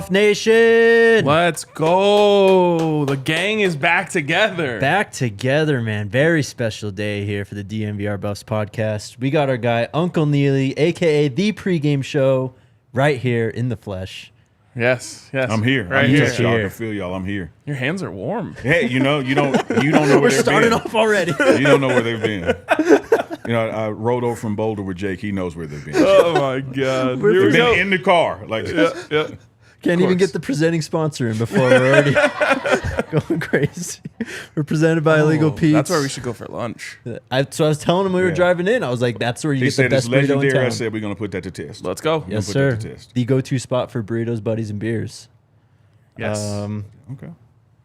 Buff Nation. Let's go. The gang is back together. Back together, man. Very special day here for the DNVR Buffs Podcast. We got our guy, Uncle Neely, a.k.a. Thee Pregame Show, right here in the flesh. Yes. I'm here. Right I'm here. here. I can feel y'all. I'm here. Your hands are warm. Hey, you don't know where We're they've starting been. off already. You don't know where they've been. I rode over from Boulder with Jake. He knows where they've been. Oh, my God. Here They've we go. been in the car. Yeah. Can't even get the presenting sponsor in before we're already going crazy. We're presented by Illegal Pete's. That's where we should go for lunch. So I was telling him we were driving in. I was like, that's where you He get the said it's best burrito in legendary. I town. said we're going to put that to test. Let's go. Yes, put sir. that to test. The go-to spot for burritos, buddies, and beers. Yes. Okay.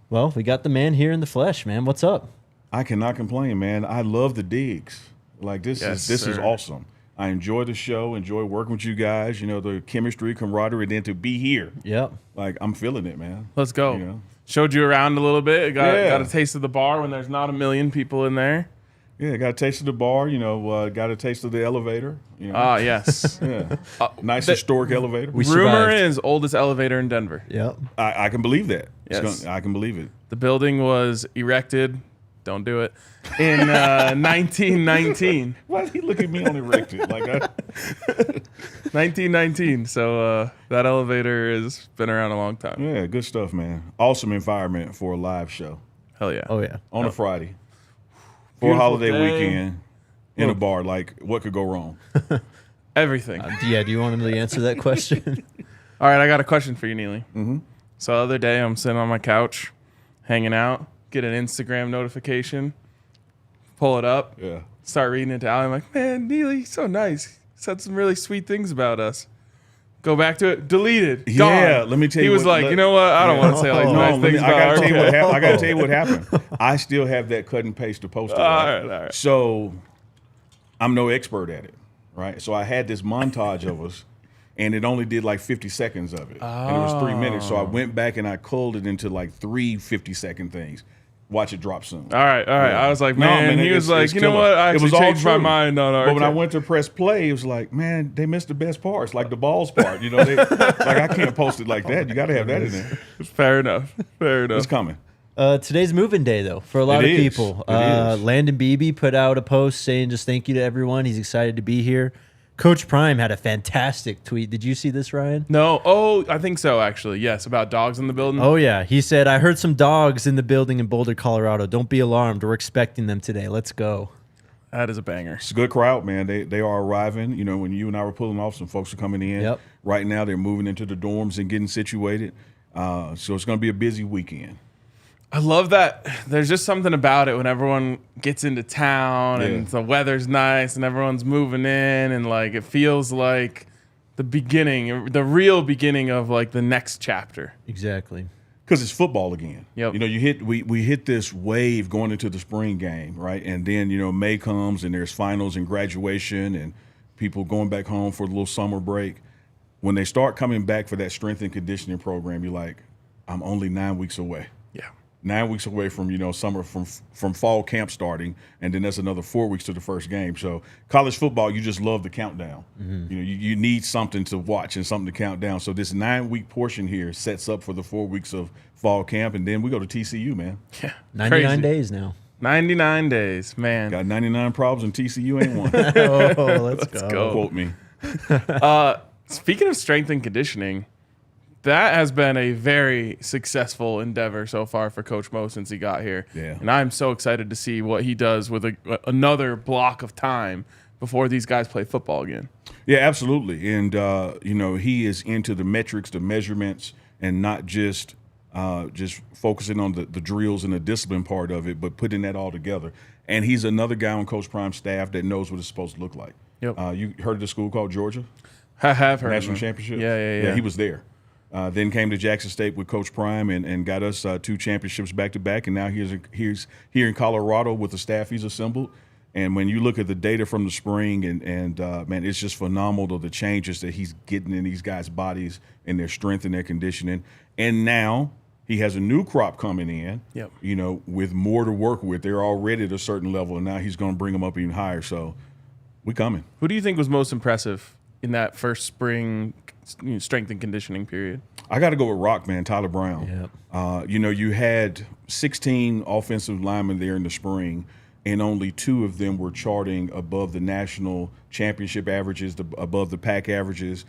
Well, we got the man here in the flesh, man. What's up? I cannot complain, man. I love the digs. Like this Yes, is sir. awesome. I enjoy the show, enjoy working with you guys, the chemistry, camaraderie, and then to be here. Yep. Like I'm feeling it, man. Let's go. You know? Showed you around a little bit. Yeah. Got a taste of the bar when there's not a million people in there. Yeah, got a taste of the bar, got a taste of the elevator. Ah, yes. Yeah. Nice historic elevator. We Rumor survived. is oldest elevator in Denver. Yep. I can believe that. Yes. I can believe it. The building was erected. Don't do it. In 1919. Why did he look at me on erected? 1919. So that elevator has been around a long time. Yeah, good stuff, man. Awesome environment for a live show Hell yeah. Oh, yeah. on a Friday. For a Beautiful holiday day. weekend in a bar. Like, what could go wrong? Everything. Yeah, do you want him to answer that question? All right, I got a question for you, Neely. Mm-hmm. So the other day, I'm sitting on my couch, hanging out, get an Instagram notification, pull it up, Yeah. start reading it out. I'm like, man, Neely, so nice. Said some really sweet things about us. Go back to it, deleted, gone. Yeah, let me tell you. He was like, you know what? I don't want to say like No, nice things I about gotta tell you RK. what happened. I gotta tell you what happened. I still have that cut and paste to post it. All right. So I'm no expert at it, right? So I had this montage of us, and it only did like 50 seconds of it, and it was 3 minutes. So I went back and I culled it into like 3 50-second things. Watch it drop soon. All right. I was like, No, man, he was like, it's you know killer. what? I It actually was all changed my true. mind on RK. But when I went to press play, it was like, man, they missed the best parts, like the balls part. Like I can't post it like that. You got to have that in there. Fair enough. It's coming. Today's moving day, though, for a lot It of is. people. It is. Landon Beebe put out a post saying just thank you to everyone. He's excited to be here. Coach Prime had a fantastic tweet. Did you see this, Ryan? No. Oh, I think so, actually. Yes, about dogs in the building. Oh, yeah. He said, I heard some dogs in the building in Boulder, Colorado. Don't be alarmed. We're expecting them today. Let's go. That is a banger. It's a good crowd, man. They are arriving. When you and I were pulling off, some folks are coming in. Yep. Right now, they're moving into the dorms and getting situated. So it's going to be a busy weekend. I love that. There's just something about it when everyone gets into town and the weather's nice and everyone's moving in and like it feels like the beginning, the real beginning of like the next chapter. Exactly. Because it's football again. Yep. We hit this wave going into the spring game, right? And then, May comes and there's finals and graduation and people going back home for a little summer break. When they start coming back for that strength and conditioning program, you're like, I'm only 9 weeks away. Yeah. 9 weeks away from summer from fall camp starting, and then that's another 4 weeks to the first game. So college football, you just love the countdown. Mm-hmm. You need something to watch and something to count down. So this 9 week portion here sets up for the 4 weeks of fall camp, and then we go to TCU, man. Yeah. 99 Crazy. days now. 99 days, man. Got 99 problems, and TCU ain't one. Oh, let's go. go. Quote me. Speaking of strength and conditioning, that has been a very successful endeavor so far for Coach Mo since he got here. Yeah. And I'm so excited to see what he does with another block of time before these guys play football again. Yeah, absolutely. And, he is into the metrics, the measurements, and not just focusing on the drills and the discipline part of it, but putting that all together. And he's another guy on Coach Prime's staff that knows what it's supposed to look like. Yep. You heard of the school called Georgia? I have heard National of him. Championship? Yeah. He was there. Then came to Jackson State with Coach Prime and got us 2 championships back-to-back. And now he's here in Colorado with the staff he's assembled. And when you look at the data from the spring, and man, it's just phenomenal, the changes that he's getting in these guys' bodies and their strength and their conditioning. And now he has a new crop coming in, Yep. with more to work with. They're already at a certain level, and now he's going to bring them up even higher. So we coming. Who do you think was most impressive in that first spring strength and conditioning period. I got to go with Rock, man, Tyler Brown. Yep. You had 16 offensive linemen there in the spring, and only 2 of them were charting above the national championship averages, above the pack averages.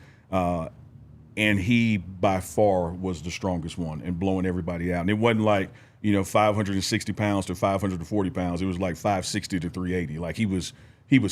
And he, by far, was the strongest one and blowing everybody out. And it wasn't like, 560 pounds to 540 pounds. It was like 560 to 380. Like he was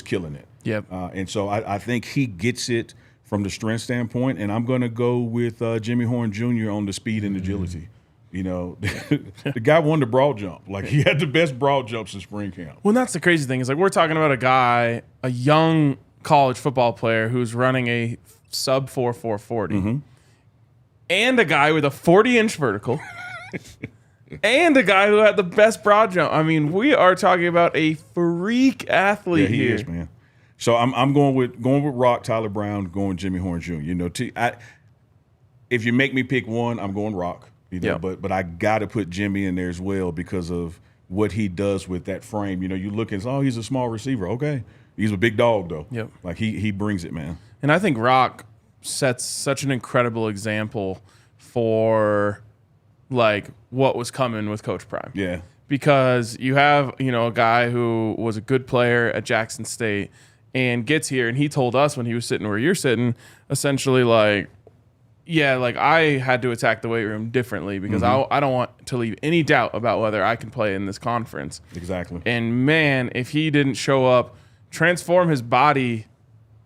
killing it. Yep. And so I think he gets it from the strength standpoint. And I'm going to go with Jimmy Horn Jr. on the speed and agility. The guy won the broad jump. Like he had the best broad jumps in spring camp. Well, that's the crazy thing is like we're talking about a young college football player who's running a sub 4.40, and a guy with a 40-inch vertical. And a guy who had the best broad jump. I mean, we are talking about a freak athlete he here. Is, man. So I'm going with Rock, Tyler Brown, going Jimmy Horn Jr. If you make me pick one, I'm going Rock. But I got to put Jimmy in there as well because of what he does with that frame. You look and say, oh, he's a small receiver. Okay, he's a big dog though. Yep. Like he brings it, man. And I think Rock sets such an incredible example for like what was coming with Coach Prime. Yeah. Because you have, a guy who was a good player at Jackson State and gets here, and he told us when he was sitting where you're sitting, essentially like, yeah, like I had to attack the weight room differently because I don't want to leave any doubt about whether I can play in this conference. Exactly. And man, if he didn't show up, transform his body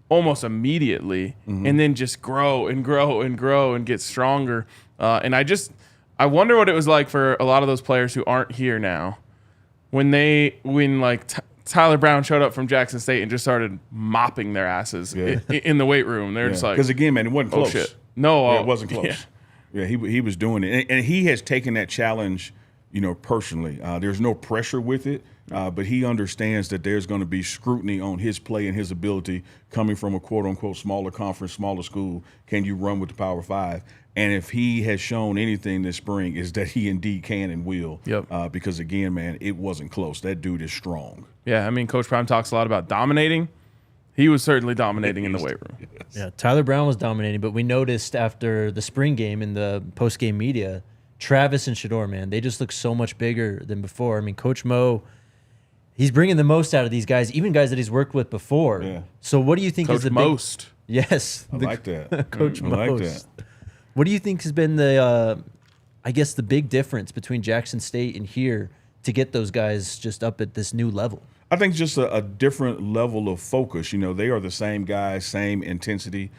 almost immediately, and then just grow and grow and grow and get stronger. And I wonder what it was like for a lot of those players who aren't here now when Tyler Brown showed up from Jackson State and just started mopping their asses in the weight room. They're just like, because again, man, it wasn't close. Shit. No, it wasn't close. Yeah, he was doing it, and he has taken that challenge, personally. There's no pressure with it, but he understands that there's going to be scrutiny on his play and his ability coming from a quote unquote smaller conference, smaller school. Can you run with the Power 5? And if he has shown anything this spring, is that he indeed can and will. Yep. Because again, man, it wasn't close. That dude is strong. Yeah, I mean, Coach Prime talks a lot about dominating. He was certainly dominating in the weight room. Yes. Yeah, Tyler Brown was dominating, but we noticed after the spring game in the post-game media, Travis and Shador, man, they just look so much bigger than before. I mean, Coach Mo, he's bringing the most out of these guys, even guys that he's worked with before. Yeah. So what do you think Coach is the Most. Yes. I like that. Coach I Most. like that. What do you think has been the big difference between Jackson State and here to get those guys just up at this new level? I think just a different level of focus. They are the same guys, same intensity,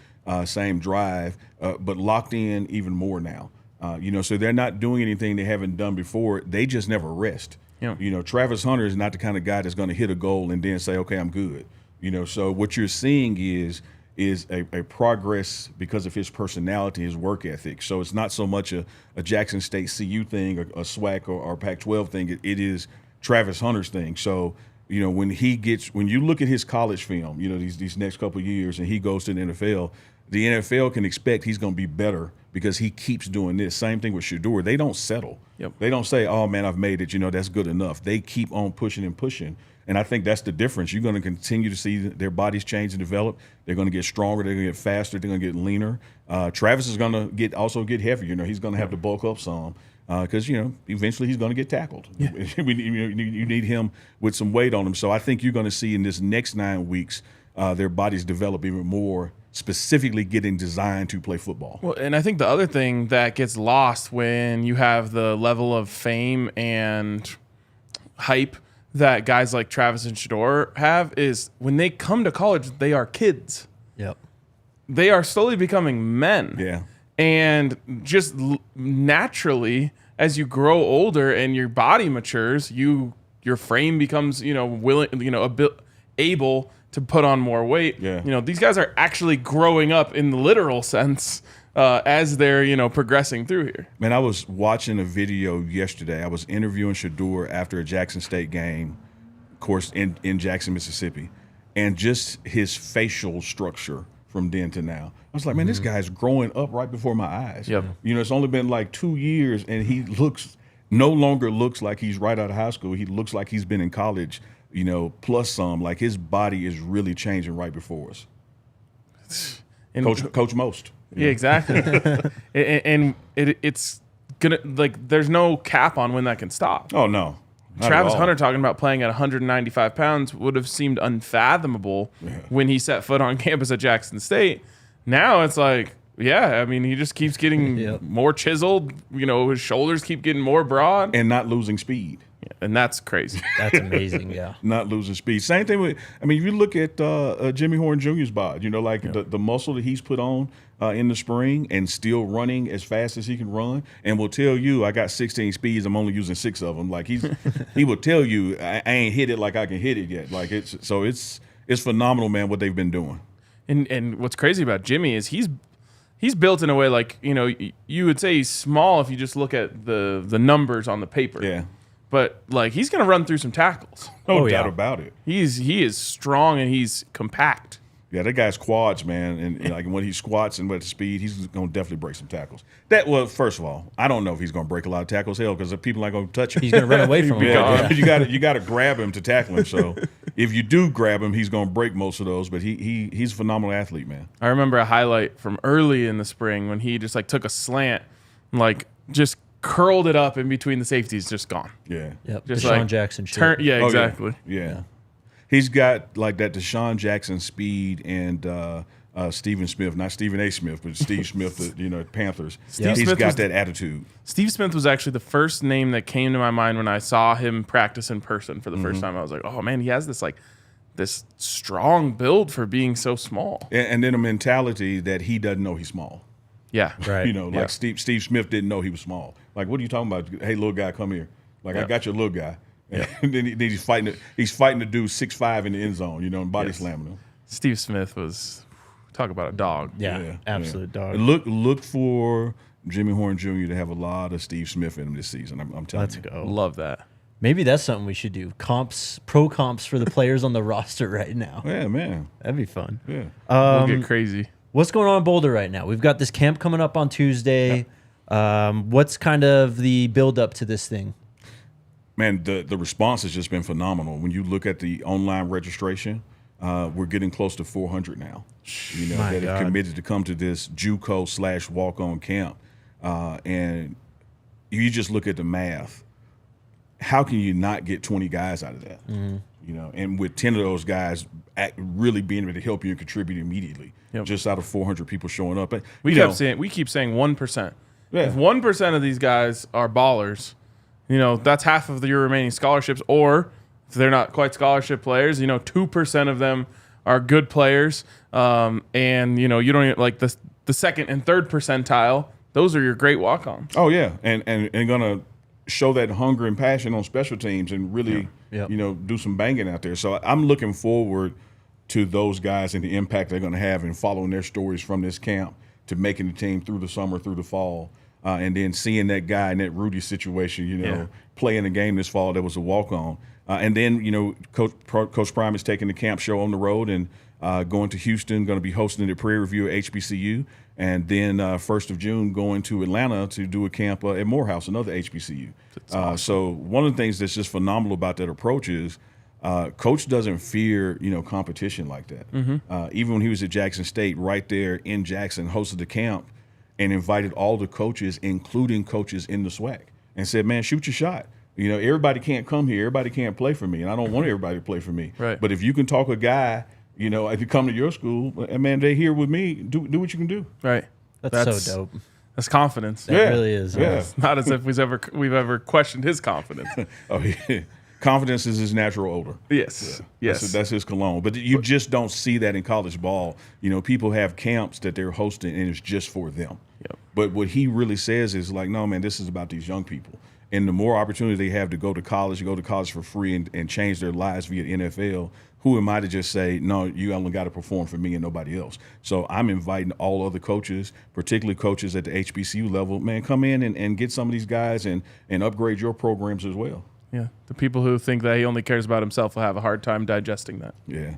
same drive, but locked in even more now. So they're not doing anything they haven't done before. They just never rest. Yeah. Travis Hunter is not the kind of guy that's going to hit a goal and then say, okay, I'm good. So what you're seeing is a progress because of his personality, his work ethic. So it's not so much a Jackson State CU thing, a SWAC or Pac-12 thing. It is Travis Hunter's thing. So, when you look at his college film, these next couple of years, and he goes to the NFL can expect he's going to be better because he keeps doing this. Same thing with Shador. They don't settle. Yep. They don't say, oh, man, I've made it. That's good enough. They keep on pushing and pushing. And I think that's the difference. You're going to continue to see their bodies change and develop. They're going to get stronger. They're going to get faster. They're going to get leaner. Travis is going to get heavier. He's going to have to bulk up some because, eventually he's going to get tackled. Yeah. You need him with some weight on him. So I think you're going to see in this next 9 weeks their bodies develop even more, specifically getting designed to play football. Well, and I think the other thing that gets lost when you have the level of fame and hype that guys like Travis and Shador have is when they come to college, they are kids. Yep. They are slowly becoming men. Yeah. And just naturally, as you grow older and your body matures, your frame becomes, willing, able to put on more weight. Yeah. These guys are actually growing up in the literal sense as they're, progressing through here. Man, I was watching a video yesterday. I was interviewing Shador after a Jackson State game, of course, in Jackson, Mississippi, and just his facial structure from then to now. I was like, man, this guy's growing up right before my eyes. Yep. It's only been like 2 years, and he no longer looks like he's right out of high school. He looks like he's been in college, plus some. Like his body is really changing right before us. And Coach Most. Yeah, exactly. and it's gonna like there's no cap on when that can stop. Oh no. Not Travis at all. Hunter talking about playing at 195 pounds would have seemed unfathomable when he set foot on campus at Jackson State. Now it's like, yeah, I mean, he just keeps getting more chiseled. You know, his shoulders keep getting more broad. And not losing speed. Yeah, and that's crazy. That's amazing, yeah. Not losing speed. Same thing with, I mean, if you look at Jimmy Horn Jr.'s bod, you know, like the muscle that he's put on in the spring and still running as fast as he can run, and will tell you, I got 16 speeds, I'm only using 6 of them. Like he will tell you, I ain't hit it like I can hit it yet. Like it's phenomenal, man, what they've been doing. And what's crazy about Jimmy is he's built in a way like, you know, you would say he's small if you just look at the numbers on the paper. Yeah. But like he's gonna run through some tackles. No doubt about it. He is strong and he's compact. Yeah, that guy's quads, man, and like when he squats and with the speed, he's going to definitely break some tackles. Well, first of all, I don't know if he's going to break a lot of tackles, because people aren't going to touch him. He's going to run away from him. Yeah, you got to grab him to tackle him. So if you do grab him, he's going to break most of those. But he's a phenomenal athlete, man. I remember a highlight from early in the spring when he just like took a slant, like just curled it up in between the safeties, just gone. Yeah, Yep. Just Deshaun like Jackson shit. Yeah, Oh, exactly. Yeah. He's got like that Deshaun Jackson speed and Stephen Smith, not Stephen A. Smith, but Steve Smith, the Panthers. He's Smith got that attitude. Steve Smith was actually the first name that came to my mind when I saw him practice in person for the first time. I was like, oh man, he has this strong build for being so small. And then a mentality that he doesn't know he's small. Yeah, Right. You know, like Steve Smith didn't know he was small. Like, what are you talking about? Hey, little guy, come here. Like, I got your little guy. And then he's fighting to do 6'5" in the end zone, you know, and body slamming him. Steve Smith was talk about a dog. Yeah, absolute dog. Look for Jimmy Horn Jr. to have a lot of Steve Smith in him this season. I'm telling you. Let's go. Love that. Maybe that's something we should do. Pro comps for the players on the roster right now. Yeah, man. That'd be fun. Yeah. We'll get crazy. What's going on in Boulder right now? We've got this camp coming up on Tuesday. What's kind of the build up to this thing? Man, the response has just been phenomenal. When you look at the online registration, we're getting close to 400 now. You know, that have committed to come to this JUCO / walk-on camp. And you just look at the math. How can you not get 20 guys out of that? You know, and with 10 of those guys really being able to help you and contribute immediately, just out of 400 people showing up. We keep saying 1%. Yeah. If 1% of these guys are ballers, you know, that's half of your remaining scholarships. Or if they're not quite scholarship players, you know, 2% of them are good players. And, you know, you don't even, like the second and third percentile, those are your great walk-ons. Oh, yeah. And going to show that hunger and passion on special teams and really, you know, do some banging out there. So I'm looking forward to those guys and the impact they're going to have in following their stories from this camp to making the team through the summer, through the fall. And then seeing that guy in that Rudy situation, you know, play in a game this fall that was a walk-on. And then, you know, Coach Prime is taking the camp show on the road and going to Houston, going to be hosting the Prairie Review at HBCU. And then 1st of June going to Atlanta to do a camp at Morehouse, another HBCU. Awesome. So one of the things that's just phenomenal about that approach is Coach doesn't fear, you know, competition like that. Even when he was at Jackson State, right there in Jackson, hosted the camp and invited all the coaches, including coaches in the SWAC, and said, man, shoot your shot. You know, everybody can't come here. Everybody can't play for me, and I don't want everybody to play for me. Right. But if you can talk a guy, you know, if you come to your school, man, they're here with me. Do what you can do. Right. That's so dope. That's confidence. That really is. Yeah. It's not as if we've ever questioned his confidence. Oh, yeah. Confidence is his natural odor. Yes. Yes. That's his cologne. But you just don't see that in college ball. You know, people have camps that they're hosting, and it's just for them. Yep. But what he really says is like, no, man, this is about these young people. And the more opportunity they have to go to college for free and change their lives via NFL, who am I to just say, no, you only got to perform for me and nobody else? So I'm inviting all other coaches, particularly coaches at the HBCU level, man, come in and get some of these guys and upgrade your programs as well. Yeah. The people who think that he only cares about himself will have a hard time digesting that. Yeah.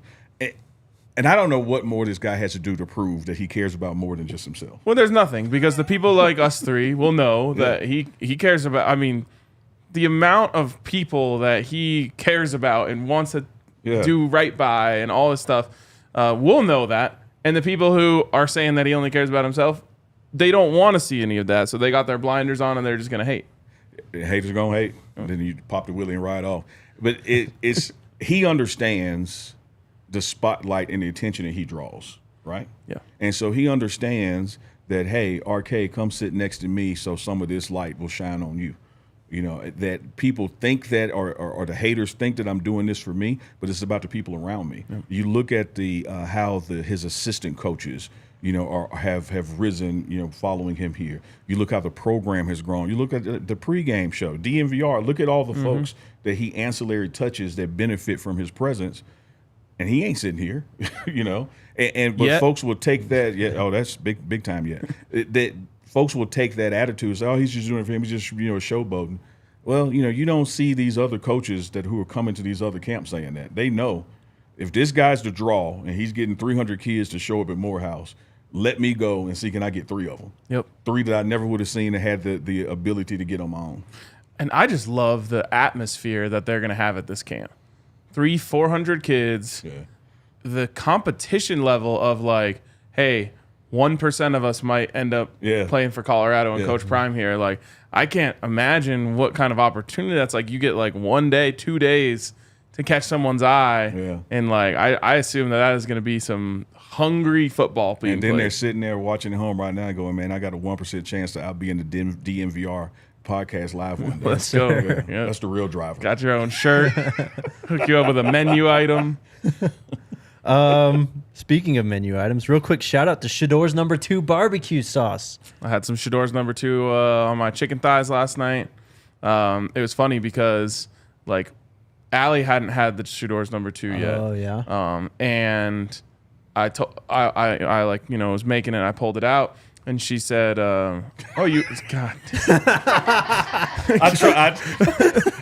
And I don't know what more this guy has to do to prove that he cares about more than just himself. Well, there's nothing, because the people like us three will know that he cares about. I mean, the amount of people that he cares about and wants to do right by and all this stuff, we'll know that. And the people who are saying that he only cares about himself, they don't want to see any of that. So they got their blinders on and they're just going to hate. Haters gonna hate. And then you pop the wheelie and ride off. But it's he understands the spotlight and the attention that he draws, right? Yeah. And so he understands that, hey, RK, come sit next to me so some of this light will shine on you. You know, that people think that, or the haters think that I'm doing this for me, but it's about the people around me. Yep. You look at how his assistant coaches, you know, have risen, you know, following him here. You look how the program has grown. You look at the pregame show, DNVR. Look at all the folks that he ancillary touches that benefit from his presence, and he ain't sitting here, you know. But folks will take that. Yeah, oh, that's big time. Yeah, that folks will take that attitude. Say, oh, he's just doing it for him. He's just, you know, showboating. Well, you know, you don't see these other coaches who are coming to these other camps saying that. They know if this guy's the draw and he's getting 300 kids to show up at Morehouse, let me go and see, can I get 3 of them? Yep. 3 that I never would have seen and had the ability to get on my own. And I just love the atmosphere that they're going to have at this camp. 400 kids. Yeah. The competition level of like, hey, 1% of us might end up playing for Colorado and Coach Prime here. Like, I can't imagine what kind of opportunity that's like. You get like 1 day, 2 days to catch someone's eye. Yeah. And like, I assume that is going to be some hungry football being And then played. They're sitting there watching at home right now going, man, I got a 1% chance that I'll be in the DNVR podcast live one day. Let's go. Yeah. That's the real driver. Got your own shirt. Hook you up with a menu item. Speaking of menu items, real quick shout out to Shador's No. 2 barbecue sauce. I had some Shador's No. 2 on my chicken thighs last night. It was funny because like Allie hadn't had the Shador's No. 2 yet. Oh yeah. And I like, you know, was making it. I pulled it out. And she said, "Oh, you, God."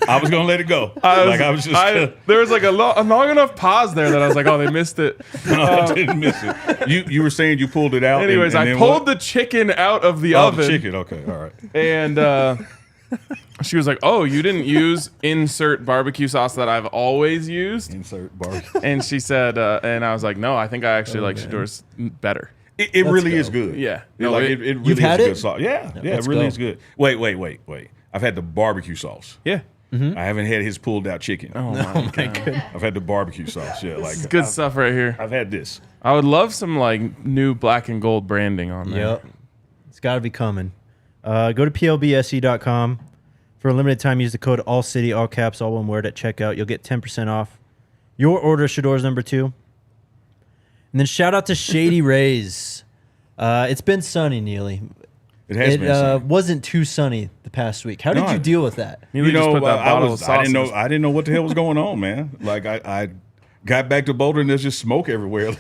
I was gonna let it go. There was like a long enough pause there that I was like, "Oh, they missed it." No, I didn't miss it. You were saying you pulled it out. Anyways, I pulled the chicken out of the oven. The chicken, okay, all right. And she was like, "Oh, you didn't use insert barbecue sauce that I've always used." Insert barbecue. And she said, and I was like, "No, I think I actually like Shador's better." It really is good. Yeah. No, like it really you've is had good it? sauce. Yeah, it really is good. Wait. I've had the barbecue sauce. Yeah. I haven't had his pulled out chicken. Oh my God. I've had the barbecue sauce. Yeah, like it's good stuff right here. I've had this. I would love some like new black and gold branding on there. Yep. It's got to be coming. Go to plbse.com. For a limited time, use the code ALLCITY, all caps, all one word at checkout. You'll get 10% off your order of Shador's No. 2. And then shout out to Shady Rays. It's been sunny, Neely. It has been sunny. Wasn't too sunny the past week. How did you deal with that? You know, I didn't know what the hell was going on, man. Like I got back to Boulder and there's just smoke everywhere.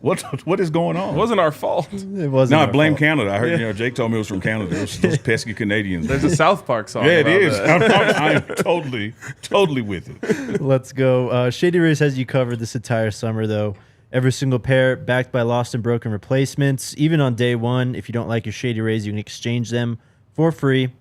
What is going on? It wasn't our fault. It wasn't. No, I blame Canada. I heard Jake told me it was from Canada. Those pesky Canadians. There's a South Park song. Yeah, it is. I'm totally with it. Let's go. Shady Rays has you covered this entire summer, though. Every single pair backed by lost and broken replacements. Even on day one, if you don't like your Shady Rays, you can exchange them for free.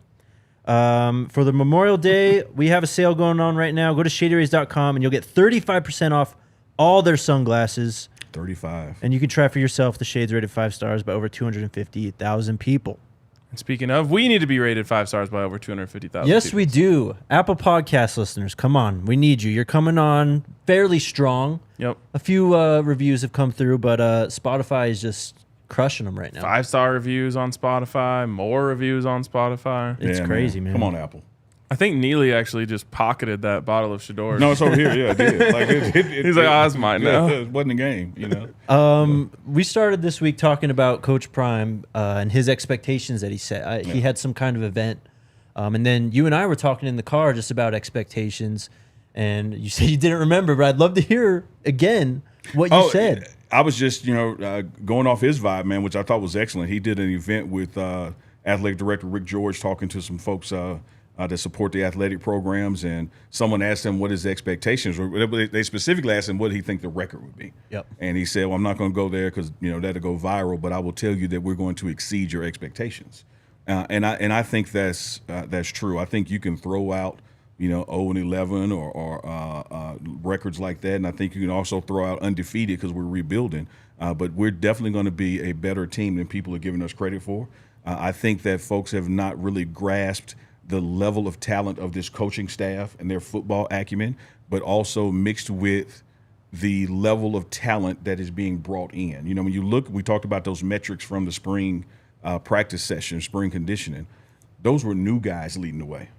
For the Memorial Day, we have a sale going on right now. Go to shadyrays.com and you'll get 35% off all their sunglasses. 35. And you can try for yourself the shades rated 5 stars by over 250,000 people. And speaking of, we need to be rated 5 stars by over 250,000 Yes, people. we do. Apple Podcast listeners, come on. We need you. You're coming on fairly strong. Yep. A few reviews have come through, but Spotify is just crushing them right now. 5-star reviews on Spotify, more reviews on Spotify. It's crazy, man. Come on, Apple. I think Neely actually just pocketed that bottle of Shador's. No, it's over here. Yeah, I did. Like He's like, oh, that's mine now. It wasn't a game, you know. We started this week talking about Coach Prime and his expectations that he set. He had some kind of event. And then you and I were talking in the car just about expectations. And you said you didn't remember, but I'd love to hear again what you said. I was just, going off his vibe, man, which I thought was excellent. He did an event with athletic director Rick George talking to some folks that support the athletic programs, and someone asked him what his expectations were. They specifically asked him what he think the record would be. Yep. And he said, well, I'm not going to go there because, that'll go viral, but I will tell you that we're going to exceed your expectations. And I think that's true. I think you can throw out 0-11 or records like that. And I think you can also throw out undefeated because we're rebuilding. But we're definitely going to be a better team than people are giving us credit for. I think that folks have not really grasped the level of talent of this coaching staff and their football acumen, but also mixed with the level of talent that is being brought in. When you look, we talked about those metrics from the spring practice session, spring conditioning. Those were new guys leading the way.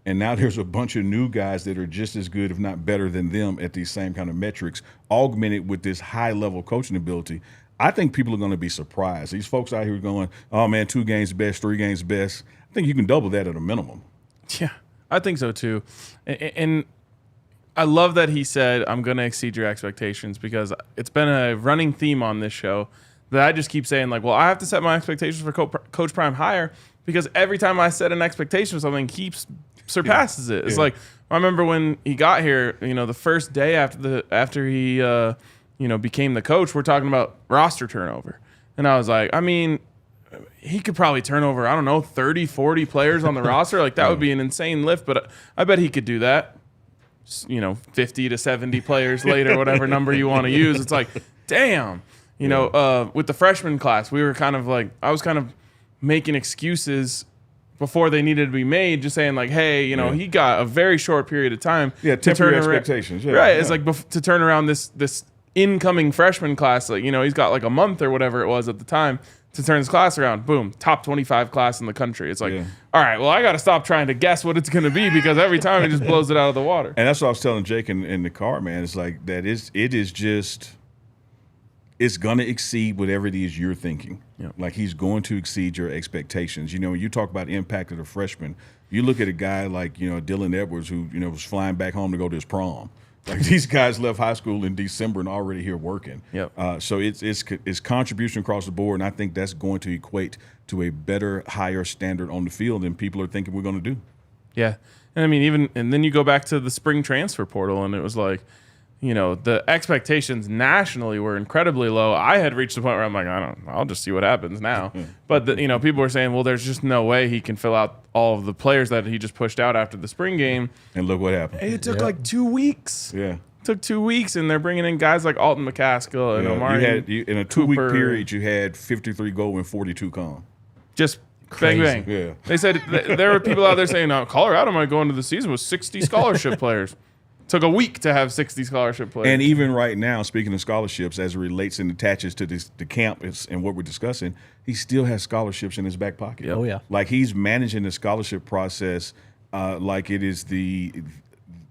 And now there's a bunch of new guys that are just as good, if not better than them at these same kind of metrics, augmented with this high-level coaching ability. I think people are going to be surprised. These folks out here going, oh, man, 2 games best, 3 games best. I think you can double that at a minimum. Yeah, I think so too. And I love that he said, I'm going to exceed your expectations, because it's been a running theme on this show that I just keep saying, like, well, I have to set my expectations for Coach Prime higher, because every time I set an expectation for something, he surpasses it. It's like, I remember when he got here, the first day after he became the coach, we're talking about roster turnover. And I was like, I mean, he could probably turn over, 30, 40 players on the roster. Like, that would be an insane lift, but I bet he could do that. 50 to 70 players later, whatever number you want to use. It's like, damn. With the freshman class, we were kind of like, I was kind of making excuses before they needed to be made, just saying like, hey, he got a very short period of time. Yeah, temporary expectations. Yeah, right. Yeah. It's like to turn around this incoming freshman class. Like, he's got like a month or whatever it was at the time to turn his class around. Boom, top 25 class in the country. It's like, all right, well, I got to stop trying to guess what it's going to be, because every time it just blows it out of the water. And that's what I was telling Jake in the car, man. It's like it's going to exceed whatever it is you're thinking. Yep. Like, he's going to exceed your expectations. When you talk about impact of the freshman, you look at a guy like, Dylan Edwards, who, was flying back home to go to his prom. Like, these guys left high school in December and already here working. Yep. So it's contribution across the board, and I think that's going to equate to a better, higher standard on the field than people are thinking we're going to do. Yeah. And I mean, and then you go back to the spring transfer portal, and it was like, the expectations nationally were incredibly low. I had reached the point where I'm like, I'll just see what happens now. But, people were saying, well, there's just no way he can fill out all of the players that he just pushed out after the spring game. And look what happened. It took like 2 weeks. Yeah. It took 2 weeks, and they're bringing in guys like Alton McCaskill and Omari. In a 2-week period, you had 53 go and 42 come. Just Crazy. bang, bang. Yeah. They said there were people out there saying, Colorado might go into the season with 60 scholarship players. Took a week to have 60 scholarship players. And even right now, speaking of scholarships, as it relates and attaches to the campus and what we're discussing, he still has scholarships in his back pocket. Yep. Oh, yeah. Like, he's managing the scholarship process like it is the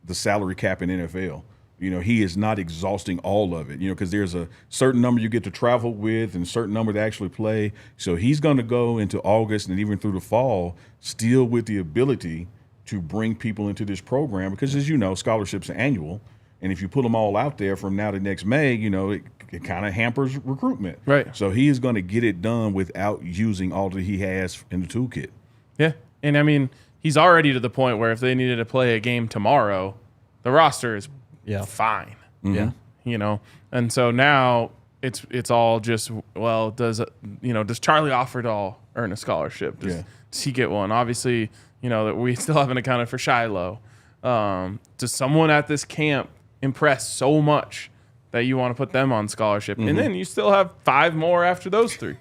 salary cap in NFL. He is not exhausting all of it, because there's a certain number you get to travel with and a certain number to actually play. So he's going to go into August and even through the fall still with the ability to bring people into this program, because, as you know, scholarships are annual, and if you put them all out there from now to next May, it kind of hampers recruitment. Right. So he is going to get it done without using all that he has in the toolkit. Yeah, and I mean, he's already to the point where if they needed to play a game tomorrow, the roster is fine. Mm-hmm. Yeah, and so now it's all just, well, does Charlie Offerdahl earn a scholarship? Does he get one? Obviously, that we still haven't accounted for Shilo. Does someone at this camp impress so much that you want to put them on scholarship? Mm-hmm. And then you still have 5 more after those 3.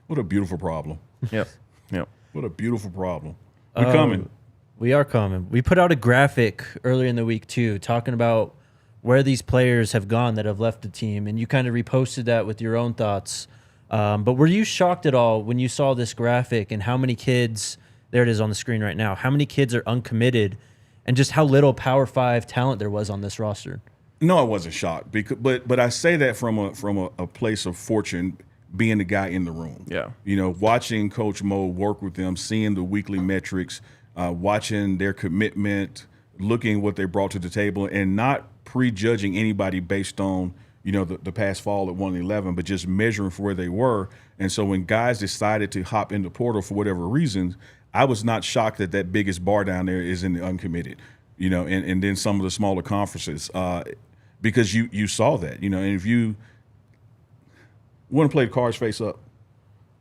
What a beautiful problem. Yep. What a beautiful problem. We're coming. We are coming. We put out a graphic earlier in the week, too, talking about where these players have gone that have left the team, and you kind of reposted that with your own thoughts. But were you shocked at all when you saw this graphic and how many kids – there it is on the screen right now – how many kids are uncommitted and just how little Power 5 talent there was on this roster? No, I wasn't shocked, but I say that from a place of fortune, being the guy in the room. Yeah. Watching Coach Mo work with them, seeing the weekly metrics, watching their commitment, looking what they brought to the table, and not prejudging anybody based on the past fall at 1-11, but just measuring for where they were. And so when guys decided to hop in the portal for whatever reasons, I was not shocked that biggest bar down there is in the uncommitted, and then some of the smaller conferences, because you saw that, and if you want to play the cards face up,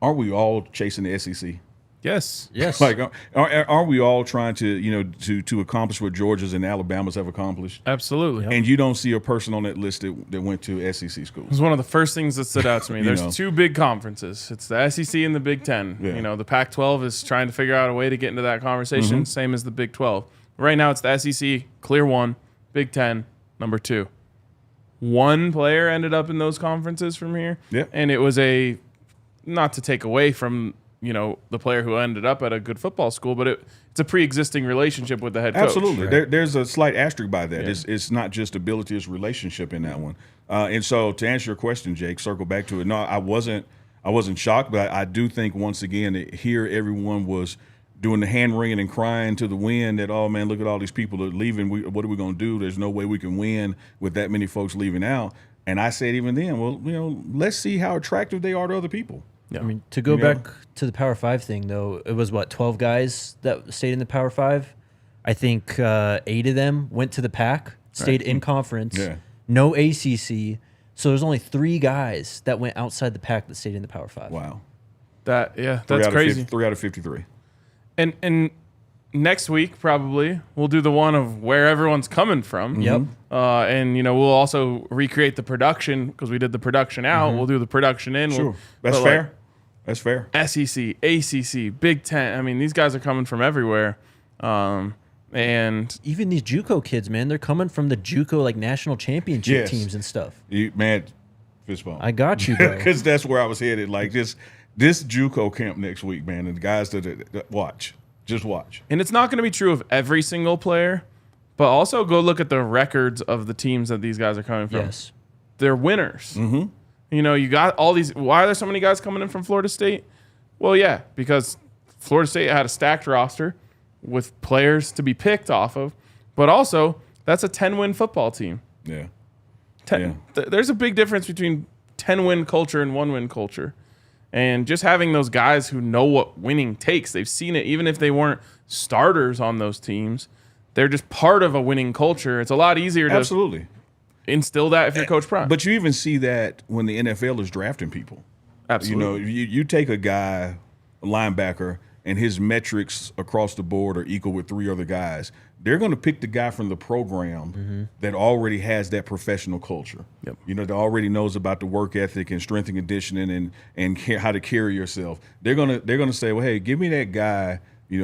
aren't we all chasing the SEC? Yes. Like, are we all trying to, to accomplish what Georgias and Alabamas have accomplished? Absolutely. And you don't see a person on that list that went to SEC schools. It was one of the first things that stood out to me. There's two big conferences. It's the SEC and the Big Ten. Yeah. The Pac-12 is trying to figure out a way to get into that conversation, same as the Big 12. Right now, it's the SEC, clear one, Big Ten, number 2. One player ended up in those conferences from here. Yeah. And it was not to take away from the player who ended up at a good football school, but it's a pre-existing relationship with the head coach. Absolutely. Right? There's a slight asterisk by that. Yeah. It's not just ability, it's relationship in that one. And so to answer your question, Jake, circle back to it. No, I wasn't shocked, but I do think once again that here everyone was doing the hand wringing and crying to the wind that, oh man, look at all these people that are leaving. What are we going to do? There's no way we can win with that many folks leaving out. And I said even then, well, let's see how attractive they are to other people. Yeah. I mean, to go back to the Power 5 thing, though, it was, 12 guys that stayed in the Power 5? I think 8 of them went to the Pac, stayed in conference, no ACC. So there's only 3 guys that went outside the Pac that stayed in the Power 5. Wow. That's crazy. 3 out of 53. And next week, probably, we'll do the one of where everyone's coming from. Yep. And, we'll also recreate the production because we did the production out. We'll do the production in. Sure. That's fair. That's fair. SEC, ACC, Big Ten. I mean, these guys are coming from everywhere. And even these JUCO kids, man, they're coming from the JUCO national championship teams and stuff. Fist bump. I got you, bro. Because that's where I was headed. Like this JUCO camp next week, man, and the guys that watch, just watch. And it's not going to be true of every single player, but also go look at the records of the teams that these guys are coming from. Yes, they're winners. Mm-hmm. You got all these. Why are there so many guys coming in from Florida State? Well, yeah, because Florida State had a stacked roster with players to be picked off of, but also that's a 10-win football team. Yeah. There's a big difference between 10-win culture and 1-win culture. And just having those guys who know what winning takes, they've seen it, even if they weren't starters on those teams, they're just part of a winning culture. It's a lot easier to absolutely instill that if you're Coach Prime. But you even see that when the NFL is drafting people. Absolutely. You take a guy, a linebacker, and his metrics across the board are equal with 3 other guys. They're going to pick the guy from the program that already has that professional culture. Yep. That already knows about the work ethic and strength and conditioning and how to carry yourself. They're gonna say, well, hey, give me that guy,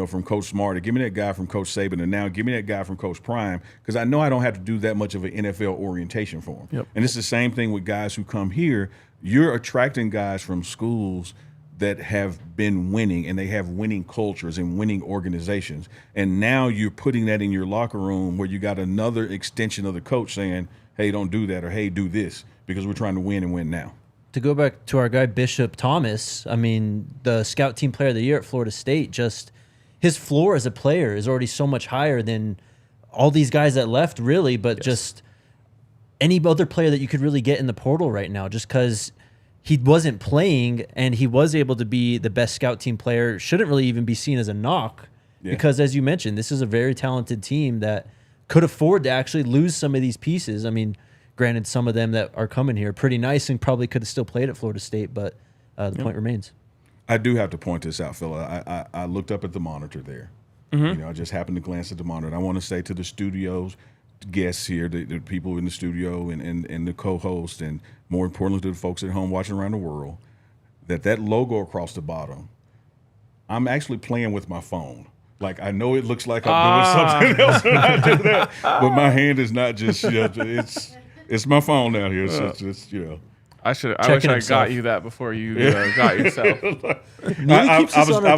from Coach Smart, or give me that guy from Coach Saban, and now give me that guy from Coach Prime, because I know I don't have to do that much of an NFL orientation for him. Yep. And it's the same thing with guys who come here. You're attracting guys from schools that have been winning, and they have winning cultures and winning organizations. And now you're putting that in your locker room where you got another extension of the coach saying, hey, don't do that, or hey, do this, because we're trying to win and win now. To go back to our guy, Bishop Thomas, I mean, the scout team player of the year at Florida State, just his floor as a player is already so much higher than all these guys that left, really, but just any other player that you could really get in the portal right now, just because he wasn't playing and he was able to be the best scout team player. Shouldn't really even be seen as a knock because, as you mentioned, this is a very talented team that could afford to actually lose some of these pieces. I mean, granted, some of them that are coming here are pretty nice and probably could have still played at Florida State, but the point remains. I do have to point this out, fella. I looked up at the monitor there. I just happened to glance at the monitor. And I want to say to the studio's guests here, the people in the studio and the co-host, and more importantly to the folks at home watching around the world, that logo across the bottom, I'm actually playing with my phone. Like, I know it looks like I'm doing something else when I do that, but my hand is not just, it's my phone down here. So it's I wish I got you that before you got yourself. I was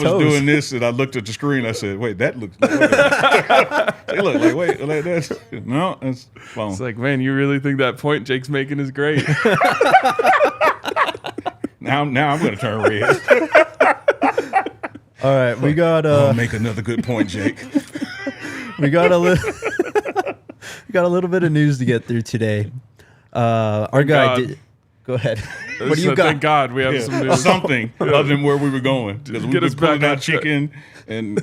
doing this, and I looked at the screen. I said, "Wait, that looks." They look like that. No, it's phone. It's like, man, you really think that point Jake's making is great? Now I'm going to turn red. All right, we got. Make another good point, Jake. We got a little bit of news to get through today. Our guy did. Go ahead. What do you got? Thank God we have some news. Something other than where we were going. Because we've been pulling out chicken and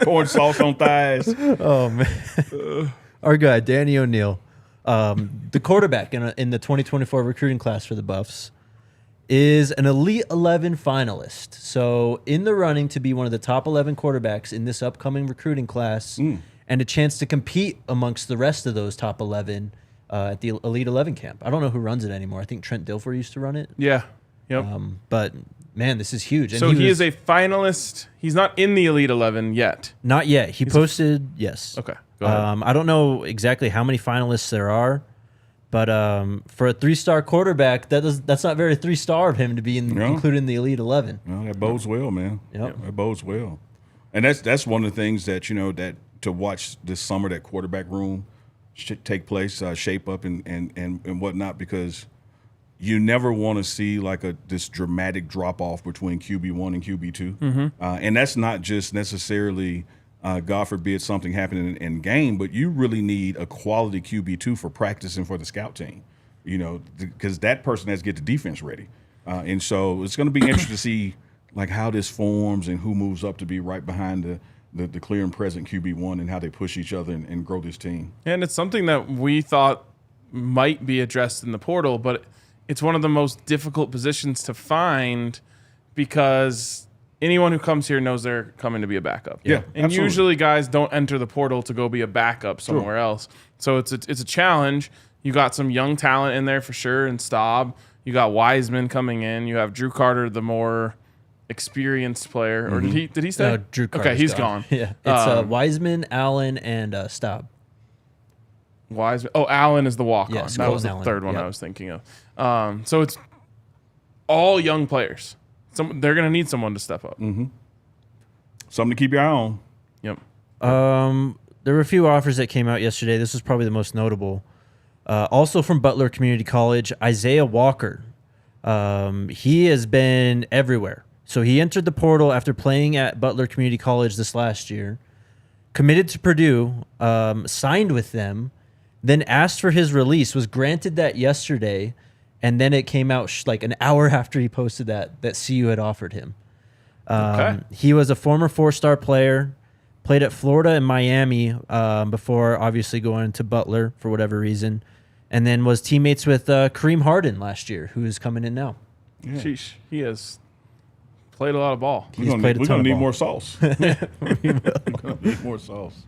pouring sauce on thighs. Oh, man. Our guy, Danny O'Neal, the quarterback in the 2024 recruiting class for the Buffs, is an Elite 11 finalist. So in the running to be one of the top 11 quarterbacks in this upcoming recruiting class and a chance to compete amongst the rest of those top 11 at the Elite 11 camp. I don't know who runs it anymore. I think Trent Dilfer used to run it. Yeah. Yep. But, man, this is huge. And so he is a finalist. He's not in the Elite 11 yet. Not yet. He posted, yes. Okay. Go ahead. I don't know exactly how many finalists there are. But for a 3-star quarterback, that's not very 3-star of him to be included in the Elite 11. Well, that bodes well, man. Yep. That bodes well. And that's one of the things that, that to watch this summer, that quarterback room should take place, shape up and whatnot, because you never want to see like this dramatic drop-off between QB1 and QB2. And that's not just necessarily – God forbid something happened in game, but you really need a quality QB2 for practice and for the scout team, because that person has to get the defense ready. And so it's going to be interesting to see like how this forms and who moves up to be right behind the clear and present QB1 and how they push each other and grow this team. And it's something that we thought might be addressed in the portal, but it's one of the most difficult positions to find because anyone who comes here knows they're coming to be a backup. Yeah, and absolutely. usually guys don't enter the portal to go be a backup somewhere else. So it's a challenge. You got some young talent in there for sure, and Staub. You got Wiseman coming in. You have Drew Carter, the more experienced player. Or did he stay? No, Drew Carter's okay, he's gone. Yeah, it's Wiseman, Allen, and Staub. Wiseman. Oh, Allen is the walk-on. Yes, that was the Allen. third one Yep. I was thinking of. So it's all young players. They're going to need someone to step up. Something to keep your eye on. Yep. There were a few offers that came out yesterday. This was probably the most notable. Also from Butler Community College, Isaiah Walker. He has been everywhere. So he entered the portal after playing at Butler Community College this last year, committed to Purdue, signed with them, then asked for his release, was granted that yesterday, and then it came out like an hour after he posted that CU had offered him. He was a former 4-star player, played at Florida and Miami before obviously going to Butler for whatever reason, and then was teammates with Kareem Harden last year, who is coming in now. Yeah. Sheesh. He has played a lot of ball. He's played a We're ton going to of need ball. more sauce. We're going to need more sauce.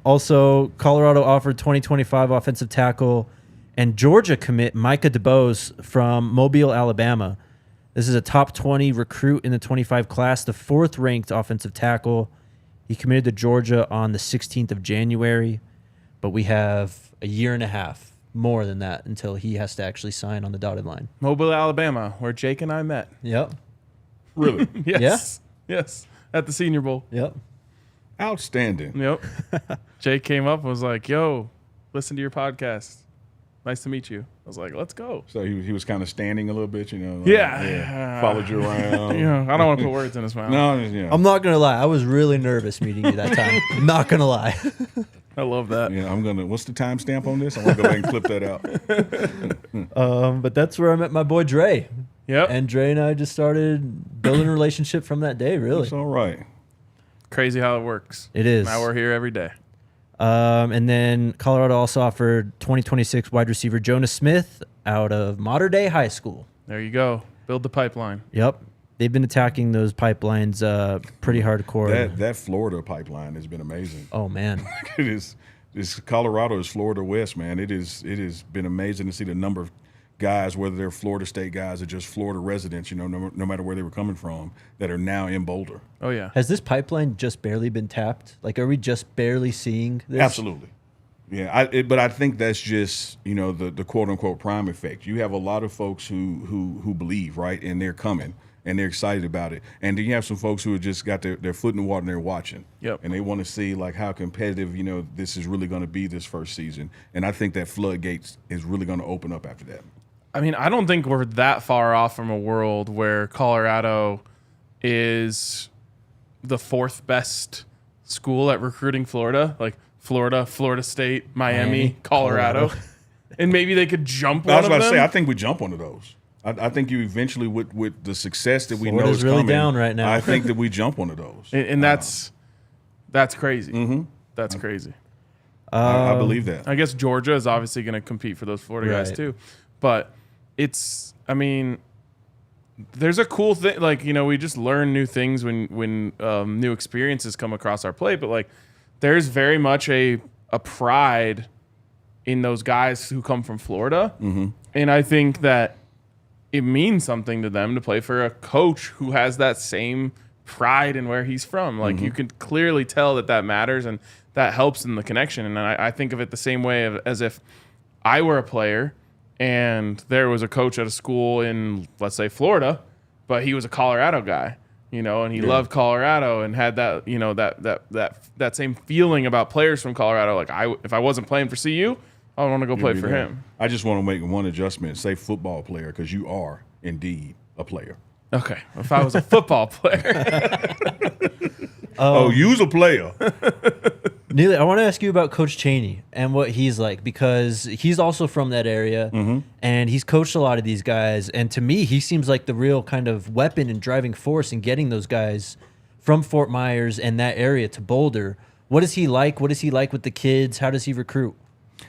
Also, Colorado offered 2025 offensive tackle and Georgia commit Micah DeBose from Mobile, Alabama. This is a top 20 recruit in the 25 class, the 4th ranked offensive tackle. He committed to Georgia on the 16th of January, but we have a year and a half more than that until he has to actually sign on the dotted line. Mobile, Alabama, where Jake and I met. Yep. Really? Yes. Yes. At the Senior Bowl. Yep. Outstanding. Yep. Jake came up and was like, yo, listen to your podcast. Nice to meet you. I was like, let's go. So he was kind of standing a little bit, like, Yeah. followed you around. I don't want to put words in his mouth. No, yeah. I'm not going to lie. I was really nervous meeting you that time. I'm not going to lie. I love that. Yeah, what's the timestamp on this? I'm going to go back and clip that out. But that's where I met my boy Dre. Yep. And Dre and I just started building a relationship from that day, really. It's all right. Crazy how it works. It is. Now we're here every day. And then Colorado also offered 2026 wide receiver Jonas Smith out of Mater Dei High School. There you go. Build the pipeline. Yep. They've been attacking those pipelines pretty hardcore. That Florida pipeline has been amazing. Oh, man. It is. Colorado is Florida West, man. It has been amazing to see the number of guys, whether they're Florida State guys or just Florida residents, no matter where they were coming from, that are now in Boulder. Oh, yeah. Has this pipeline just barely been tapped? Like, are we just barely seeing this? Absolutely. Yeah, but I think that's just, the quote-unquote prime effect. You have a lot of folks who believe, right, and they're coming, and they're excited about it. And then you have some folks who have just got their foot in the water and they're watching. Yep. And they want to see, like, how competitive, this is really going to be this first season. And I think that floodgates is really going to open up after that. I mean, I don't think we're that far off from a world where Colorado is the 4th best school at recruiting Florida. Like Florida State, Miami, Colorado. And maybe they could jump one of them. I was about to say, I think we jump one of those. I think you eventually, with the success that we know Florida's is really coming, down right now. I think that we jump one of those. And that's crazy. Mm-hmm. That's crazy. I believe that. I guess Georgia is obviously going to compete for those Florida guys Right. too. But it's, I mean, there's a cool thing, like, you know, we just learn new things when new experiences come across our plate, but like there's very much a pride in those guys who come from Florida. Mm-hmm. And I think that it means something to them to play for a coach who has that same pride in where he's from. Like, you can clearly tell that matters, and that helps in the connection. And I think of it the same way as if I were a player and there was a coach at a school in, let's say, Florida, but he was a Colorado guy, you know, and he loved Colorado and had that, you know, that same feeling about players from Colorado. Like, if I wasn't playing for CU, I would want to go play for him. I just want to make one adjustment. Say football player, because you are indeed a player. Okay. If I was a football player. You's a player. Neely, I want to ask you about Coach Chaney and what he's like, because he's also from that area, and he's coached a lot of these guys. And to me, he seems like the real kind of weapon and driving force in getting those guys from Fort Myers and that area to Boulder. What is he like? What is he like with the kids? How does he recruit?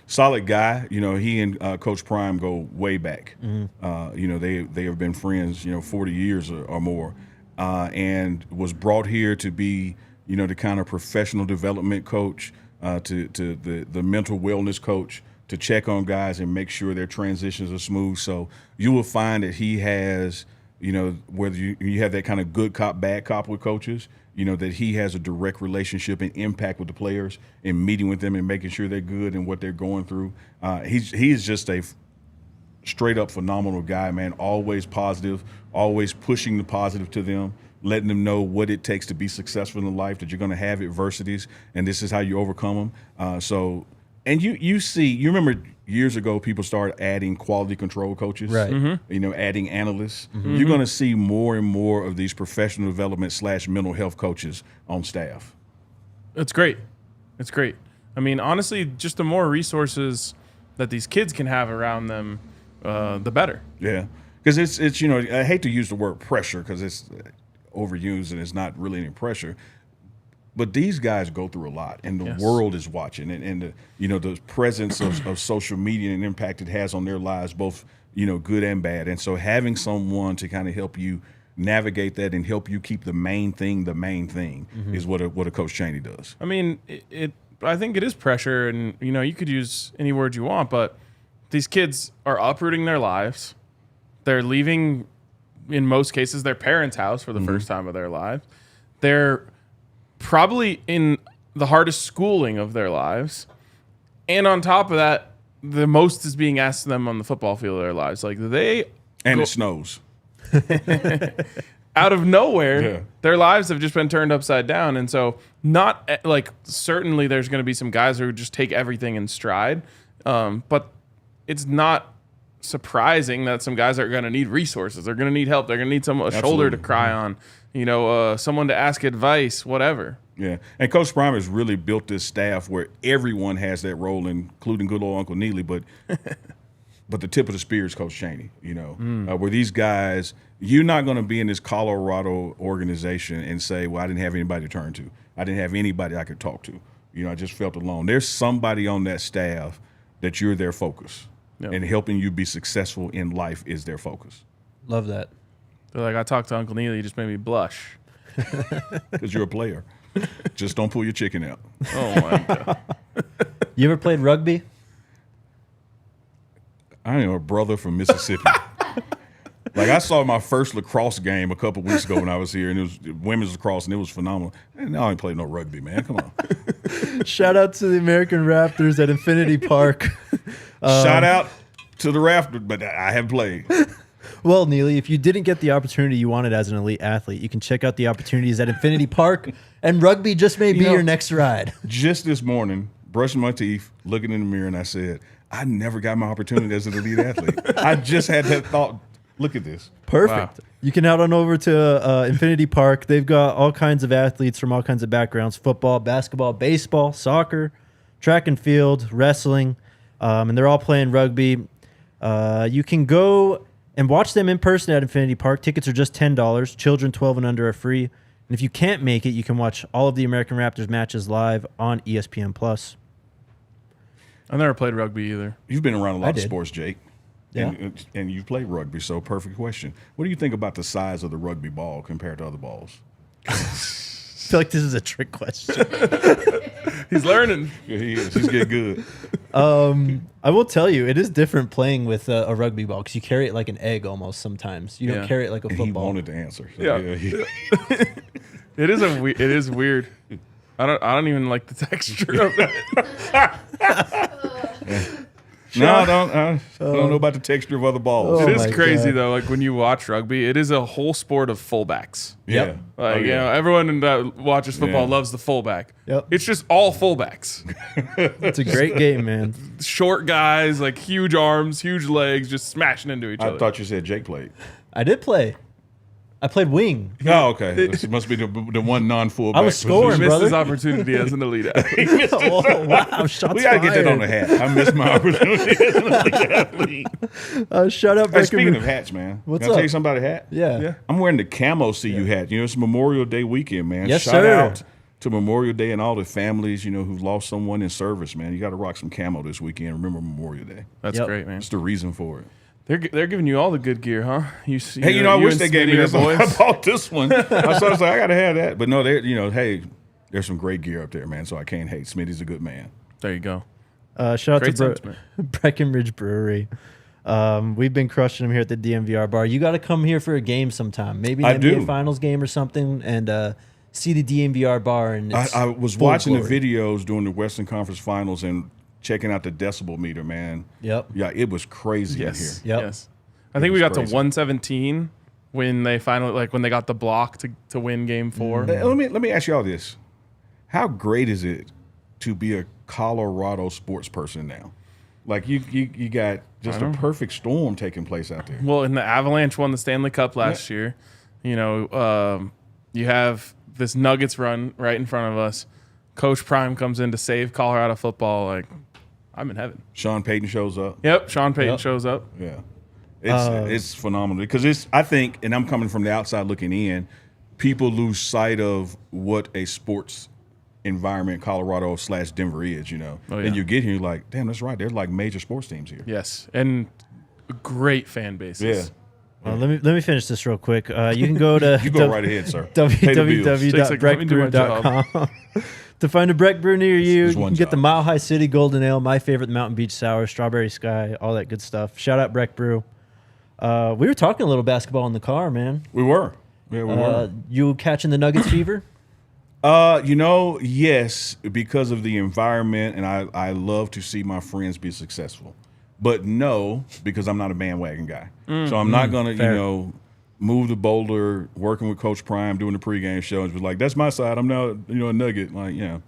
Solid guy. You know, he and Coach Prime go way back. You know, they have been friends, you know, 40 years or more, and was brought here to be, you know, the kind of professional development coach, to the mental wellness coach, to check on guys and make sure their transitions are smooth. So you will find that he has, you know, whether you have that kind of good cop, bad cop with coaches, you know, that he has a direct relationship and impact with the players and meeting with them and making sure they're good and what they're going through. He's just a straight up phenomenal guy, man. Always positive, always pushing the positive to them, letting them know what it takes to be successful in life, that you're going to have adversities and this is how you overcome them. And you remember years ago, people started adding quality control coaches, right? You know, adding analysts. You're going to see more and more of these professional development / mental health coaches on staff. It's great. It's great. I mean, honestly, just the more resources that these kids can have around them, the better. Yeah, because it's you know, I hate to use the word pressure because it's overused and it's not really any pressure. But these guys go through a lot, and the world is watching, and the, you know, the presence of social media and impact it has on their lives, both, you know, good and bad. And so having someone to kind of help you navigate that and help you keep the main thing is what a Coach Chaney does. I mean, I think it is pressure, and, you know, you could use any word you want, but these kids are uprooting their lives. They're leaving, in most cases, their parents' house for the first time of their lives. They're probably in the hardest schooling of their lives. And on top of that, the most is being asked of them on the football field of their lives. Like, it snows. Out of nowhere, their lives have just been turned upside down. And so certainly there's going to be some guys who just take everything in stride. But it's not surprising that some guys are going to need resources. They're going to need help. They're going to need a shoulder to cry on. You know, someone to ask advice, whatever. Yeah, and Coach Prime has really built this staff where everyone has that role, including good old Uncle Neely, but the tip of the spear is Coach Chaney, you know, where these guys, you're not going to be in this Colorado organization and say, well, I didn't have anybody to turn to. I didn't have anybody I could talk to. You know, I just felt alone. There's somebody on that staff that you're their focus, and helping you be successful in life is their focus. Love that. They're like, I talked to Uncle Neely, he just made me blush. Because you're a player. Just don't pull your chicken out. Oh, my God. You ever played rugby? I am a brother from Mississippi. Like, I saw my first lacrosse game a couple weeks ago when I was here, and it was women's lacrosse, and it was phenomenal. And now I ain't played no rugby, man. Come on. Shout out to the American Raptors at Infinity Park. Shout out to the Raptors, but I haven't played. Well, Neely, if you didn't get the opportunity you wanted as an elite athlete, you can check out the opportunities at Infinity Park, and rugby just may be your next ride. Just this morning, brushing my teeth, looking in the mirror, and I said, I never got my opportunity as an elite athlete. I just had that thought. Look at this. Perfect. Wow. You can head on over to Infinity Park. They've got all kinds of athletes from all kinds of backgrounds: football, basketball, baseball, soccer, track and field, wrestling, and they're all playing rugby. You can go and watch them in person at Infinity Park. Tickets are just $10. Children 12 and under are free. And if you can't make it, you can watch all of the American Raptors matches live on ESPN+. I've never played rugby either. You've been around a lot of sports, Jake. And you play rugby, so perfect question. What do you think about the size of the rugby ball compared to other balls? I feel like this is a trick question. He's learning. Yeah, he is. He's getting good. I will tell you, it is different playing with a rugby ball because you carry it like an egg almost sometimes. You don't carry it like a And football. he wanted to answer. So Yeah. It is weird. I don't even like the texture of it. No, I don't know about the texture of other balls. Oh It is my crazy God. though. Like when you watch rugby, it is a whole sport of fullbacks. Yeah. Like you know, everyone that watches football Yeah. loves the fullback. Yep. It's just all fullbacks. It's a great game, man. Short guys, like huge arms, huge legs, just smashing into each I other. thought you said Jake played. I did play. I played wing. Oh, okay. This must be the one non-fullback. I was scoring, He missed brother. his opportunity as an elite athlete. Oh, wow, shots We gotta fired. get that on the hat. I missed my opportunity as an elite athlete. Shut up, Hey, speaking Breckenridge. of hats, man. What's Can I tell up? you something about a hat? Yeah. Yeah. I'm wearing the camo CU hat. You know, it's Memorial Day weekend, man. Yes, Shout sir. out to Memorial Day and all the families, you know, who've lost someone in service, man. You got to rock some camo this weekend. Remember Memorial Day. That's Yep. great, man. That's the reason for it. They're giving you all the good gear, huh? Hey, you know, I wish they gave me this one. I boys. bought this one. I was like, I got to have that. But no, they, you know, hey, there's some great gear up there, man. So I can't hate. Smitty's a good man. There you go. Shout out Great to sentiment. Breckenridge Brewery. We've been crushing them here at the DNVR bar. You got to come here for a game sometime. Maybe I an do. NBA Finals game or something, and see the DNVR bar. And it's I was full watching glory. the videos during the Western Conference Finals and checking out the decibel meter, man. Yep. Yeah, it was crazy in here. Yes. Yep. Yes. I think we was got crazy. to 117 when they finally when they got the block to win game 4. Let me ask y'all this: how great is it to be a Colorado sports person now? Like you got just a perfect storm taking place out there. Well, and the Avalanche won the Stanley Cup last year. You know, you have this Nuggets run right in front of us. Coach Prime comes in to save Colorado football. Like, I'm in heaven. Sean Payton shows up. Yep, Sean Payton Yep. shows up. Yeah, it's phenomenal because I think, and I'm coming from the outside looking in, people lose sight of what a sports environment Colorado / Denver is. You know, Oh, yeah. and you get here, you're like, damn, that's right. There's like major sports teams here. Yes, and great fan bases. Yeah. Let me finish this real quick. You can go to You go right ahead, sir. Pay the bills. Jake's like, let me do my job. www.breckbrew.com to find a Breck Brew near you. Just You one can get the job. Mile High City Golden Ale, my favorite Mountain Beach Sour, Strawberry Sky, all that good stuff. Shout out Breck Brew. We were talking a little basketball in the car, man. We were. Yeah, we were. You catching the Nuggets fever? You know, yes, because of the environment, and I love to see my friends be successful. But no, because I'm not a bandwagon guy. So I'm not gonna, fair. you know, move to Boulder, working with Coach Prime, doing the pregame show, and be like, that's my side. I'm now, you know, a Nugget. Like, you know,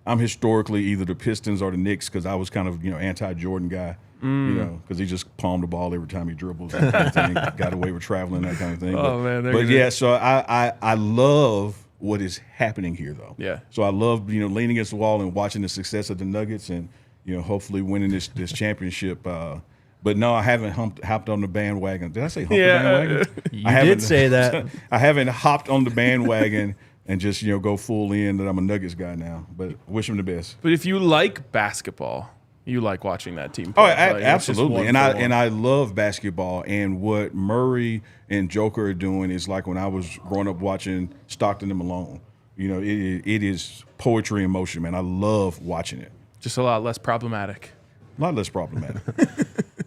I'm historically either the Pistons or the Knicks because I was kind of, you know, anti-Jordan guy. You know, because he just palmed the ball every time he dribbles, that kind of thing. Got away with traveling, that kind of thing. Oh, man, they're but gonna- yeah, so I love what is happening here, though. Yeah. So I love, you know, leaning against the wall and watching the success of the Nuggets, and you know, hopefully winning this championship. But no, I haven't hopped on the bandwagon. Did I say hump Yeah. the bandwagon? You I haven't- did say that. I haven't hopped on the bandwagon and just, you know, go full in that I'm a Nuggets guy now. But wish him the best. But if you like basketball, you like watching that team Oh, play. Like, it's just absolutely. one And for one. I love basketball. And what Murray and Joker are doing is like when I was growing up watching Stockton and Malone. You know, it is poetry in motion, man. I love watching it. just a lot less problematic. A lot less problematic.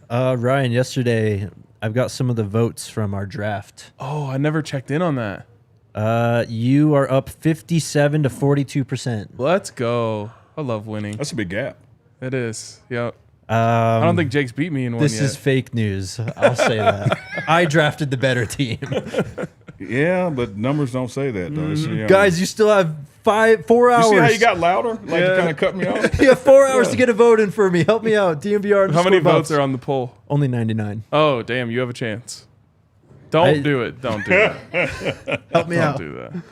Ryan, yesterday I've got some of the votes from our draft. Oh, I never checked in on that. You are up 57 to 42%. Let's go. I love winning. That's a big gap. It is. Yep. I don't think Jake's beat me in one This yet. is fake news. I'll say that. I drafted the better team. Yeah, but numbers don't say that, though. It's, you know, Guys, you still have 4 hours. you see how you got louder? Like Yeah. you kind of cut me off? You have 4 hours to get a vote in for me. Help me out. DNVR. How many _ Buffs. votes are on the poll? Only 99. Oh, damn, you have a chance. Don't do it. Don't do that. Help me Don't out. do that.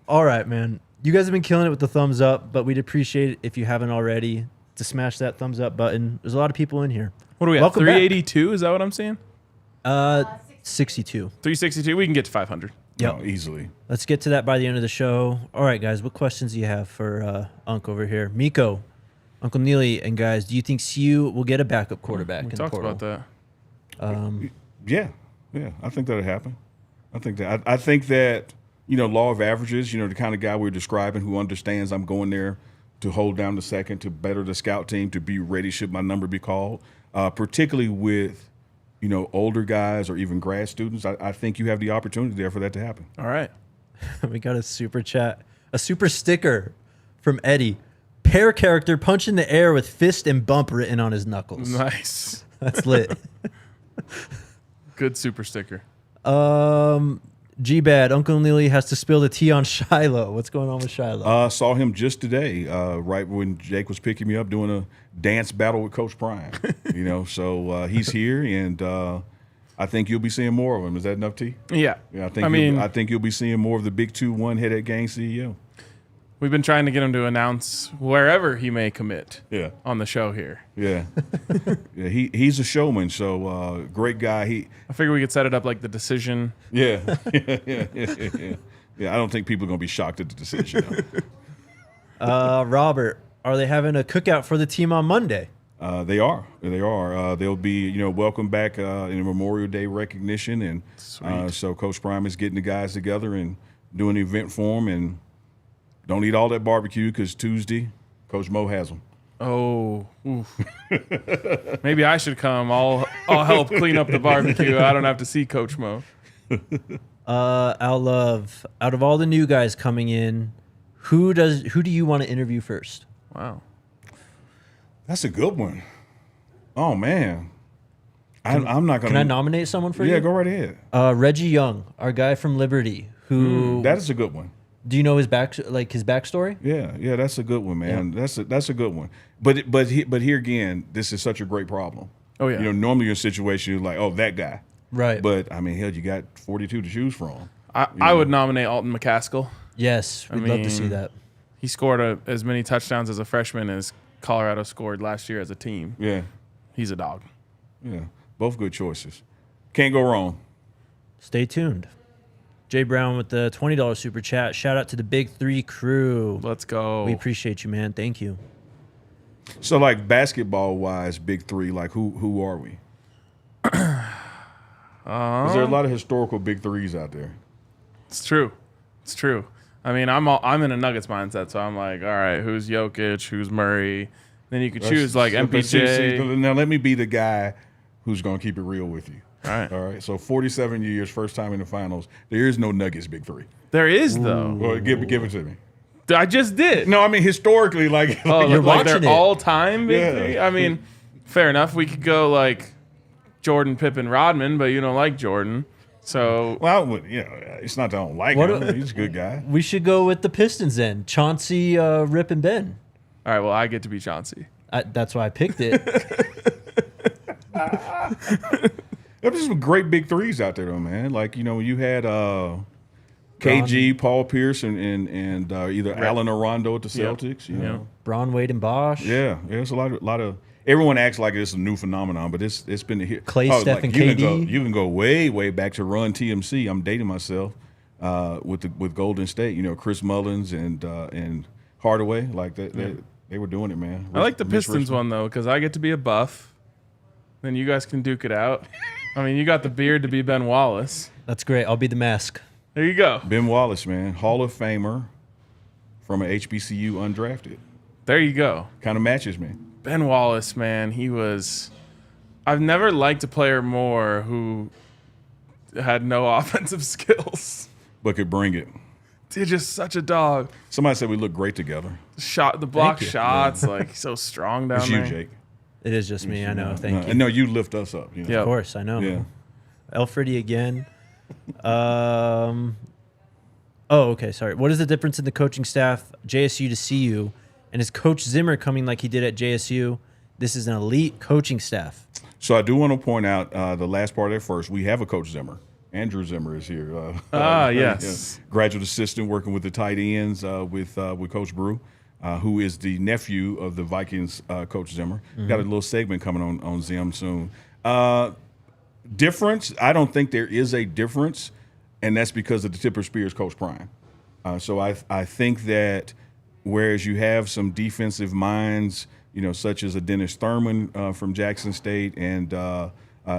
All right, man. You guys have been killing it with the thumbs up, but we'd appreciate it if you haven't already to smash that thumbs up button. There's a lot of people in here. What are we at? Welcome back. 382? Is that what I'm seeing? 62. 362? We can get to 500. Yep. No, easily. Let's get to that by the end of the show. All right, guys. What questions do you have for Unc over here? Miko, Uncle Neely and guys, do you think CU will get a backup quarterback? We in talked the portal? about that. Yeah, I think that'll happen. I think that law of averages. The kind of guy we're describing who understands I'm going there to hold down the second, to better the scout team, to be ready should my number be called. Particularly with older guys or even grad students, I think you have the opportunity there for that to happen. All right. We got a super chat, a super sticker from Eddie. Pair character punch in the air with fist and bump written on his knuckles. Nice. That's lit. Good super sticker. G-Bad, Uncle Neely has to spill the tea on Shilo. What's going on with Shilo? Saw him just today, right when Jake was picking me up, doing a dance battle with Coach Prime. So he's here, and I think you'll be seeing more of him. Is that enough, T? Yeah. I think you'll be seeing more of the Big 2-1 head at gang CEO. We've been trying to get him to announce wherever he may commit. Yeah. On the show here. Yeah. Yeah. He's a showman. So great guy. I figure we could set it up like the decision. Yeah. Yeah. I don't think people are gonna be shocked at the decision. Robert, are they having a cookout for the team on Monday? They are. They'll be, welcome back in a Memorial Day recognition, and so Coach Prime is getting the guys together and doing an event for them. And don't eat all that barbecue because Tuesday, Coach Mo has them. Oh, oof. Maybe I should come. I'll help clean up the barbecue. I don't have to see Coach Mo. Al Love, out of all the new guys coming in, who do you want to interview first? Wow. That's a good one. Oh, man. I'm not going to. Can I nominate someone for you? Yeah, go right ahead. Reggie Young, our guy from Liberty, who... That is a good one. Do you know his backstory? Yeah, that's a good one, man. Yeah. That's a good one. But here again, this is such a great problem. Oh, yeah. Normally you're in a situation you're like, oh, that guy. Right. But, I mean, hell, you got 42 to choose from. I would nominate Alton McCaskill. Yes, we'd love to see that. He scored as many touchdowns as a freshman as Colorado scored last year as a team. Yeah. He's a dog. Yeah, both good choices. Can't go wrong. Stay tuned. Jay Brown with the $20 super chat. Shout out to the Big 3 crew. Let's go. We appreciate you, man. Thank you. So, like, basketball-wise, Big 3, like, who are we? Is there a lot of historical Big 3s out there? It's true. I mean, I'm in a Nuggets mindset, so I'm like, all right, who's Jokic? Who's Murray? Then you could choose like MPJ. Now let me be the guy who's going to keep it real with you. All right. So 47 years, first time in the finals. There is no Nuggets Big 3. There is though. Well, give it to me. I just did. No, I mean historically, you're watching their it. all-time Big 3. I mean, fair enough. We could go like Jordan, Pippen, Rodman, but you don't like Jordan. So, well, it's not that I don't like him. He's a good guy. We should go with the Pistons then. Chauncey, Rip, and Ben. All right, well, I get to be Chauncey. That's why I picked it. There's some great Big 3s out there, though, man. Like, you had KG, Paul Pierce, and either Allen or Rondo at the Celtics. You know, Bron, Wade, and Bosh. Yeah, there's a lot of. Everyone acts like it's a new phenomenon, but it's been here. Clay, Steph, and KD. You can go way back to Run TMC. I'm dating myself with Golden State. Chris Mullins and Hardaway, like that. They were doing it, man. I like the Pistons one though because I get to be a Buff. Then you guys can duke it out. I mean, you got the beard to be Ben Wallace. That's great. I'll be the mask. There you go. Ben Wallace, man, Hall of Famer from an HBCU undrafted. There you go. Kind of matches me. Ben Wallace, man, he was. I've never liked a player more who had no offensive skills, but could bring it. Dude, just such a dog. Somebody said we look great together. The block shots, like so strong down there. It's you, Jake. It is just me. I know. Thank you. No, you lift us up. Yeah, of course. I know. Yeah. Elfredy again. Oh, okay. Sorry. What is the difference in the coaching staff, JSU to CU, and is Coach Zimmer coming like he did at JSU? This is an elite coaching staff. So I do want to point out the last part there first. We have a Coach Zimmer. Andrew Zimmer is here. Yes. Graduate assistant working with the tight ends with Coach Brew, who is the nephew of the Vikings Coach Zimmer. Mm-hmm. Got a little segment coming on Zim soon. Difference? I don't think there is a difference, and that's because of the tip of Spears Coach Prime. So I think that whereas you have some defensive minds such as a Dennis Thurman from Jackson State, and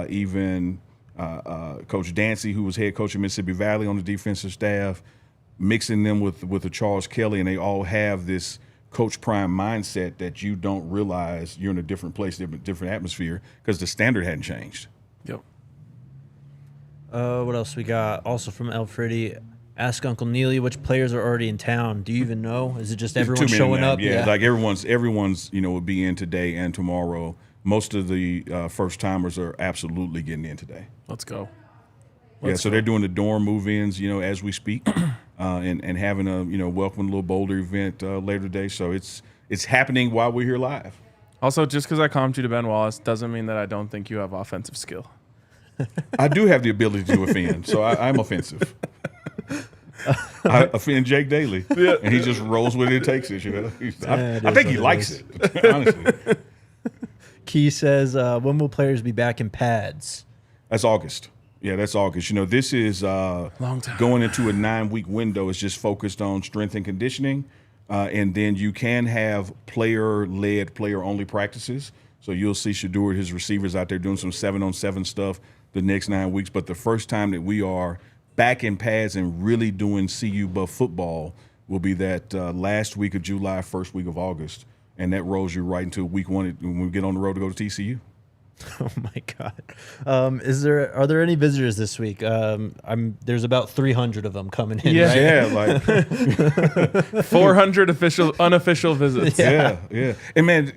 even Coach Dancy, who was head coach of Mississippi Valley on the defensive staff, mixing them with a Charles Kelly, and they all have this Coach Prime mindset that you don't realize you're in a different place, different atmosphere, because the standard hadn't changed. Yep. What else we got? Also from ALLCITY, ask Uncle Neely which players are already in town. Do you even know? Is it just everyone showing up? Yeah, like everyone's will be in today and tomorrow. Most of the first timers are absolutely getting in today. Let's go. So they're doing the dorm move-ins, as we speak, and having a welcome little Boulder event later today. So it's happening while we're here live. Also, just because I calmed you to Ben Wallace doesn't mean that I don't think you have offensive skill. I do have the ability to offend, so I'm offensive. I offend Jake daily, and he just rolls with it and takes it. I think he likes it, honestly. Key says, when will players be back in pads? That's August. Yeah, that's August. This is long time. Going into a 9-week window. It's just focused on strength and conditioning, and then you can have player-led, player-only practices. So you'll see Shador, his receivers out there doing some 7-on-7 stuff the next 9 weeks. But the first time that we are back in pads and really doing CU Buff football will be that last week of July, first week of August. And that rolls you right into week 1 when we get on the road to go to TCU. Oh my God! Are there any visitors this week? There's about 300 of them coming in. Yeah, right? Yeah, like 400 unofficial visits. Yeah. And man,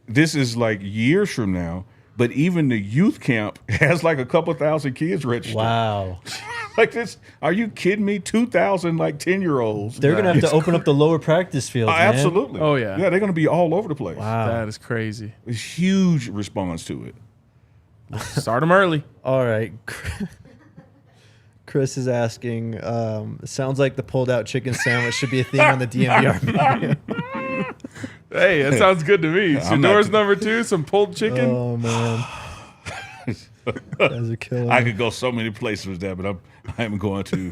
this is like years from now. But even the youth camp has like a couple thousand kids registered. Wow. Like this, are you kidding me? 2,000 like 10-year-olds. They're gonna have to open up the lower practice field. Absolutely. Oh yeah. Yeah, they're gonna be all over the place. Wow. That is crazy. There's huge response to it. Start them early. All right. Chris is asking, sounds like the pulled out chicken sandwich should be a theme on the DNVR menu. Hey, that sounds good to me. Shador's number 2, some pulled chicken. Oh man. Guys are killing I me. could go so many places with that, but I am going to.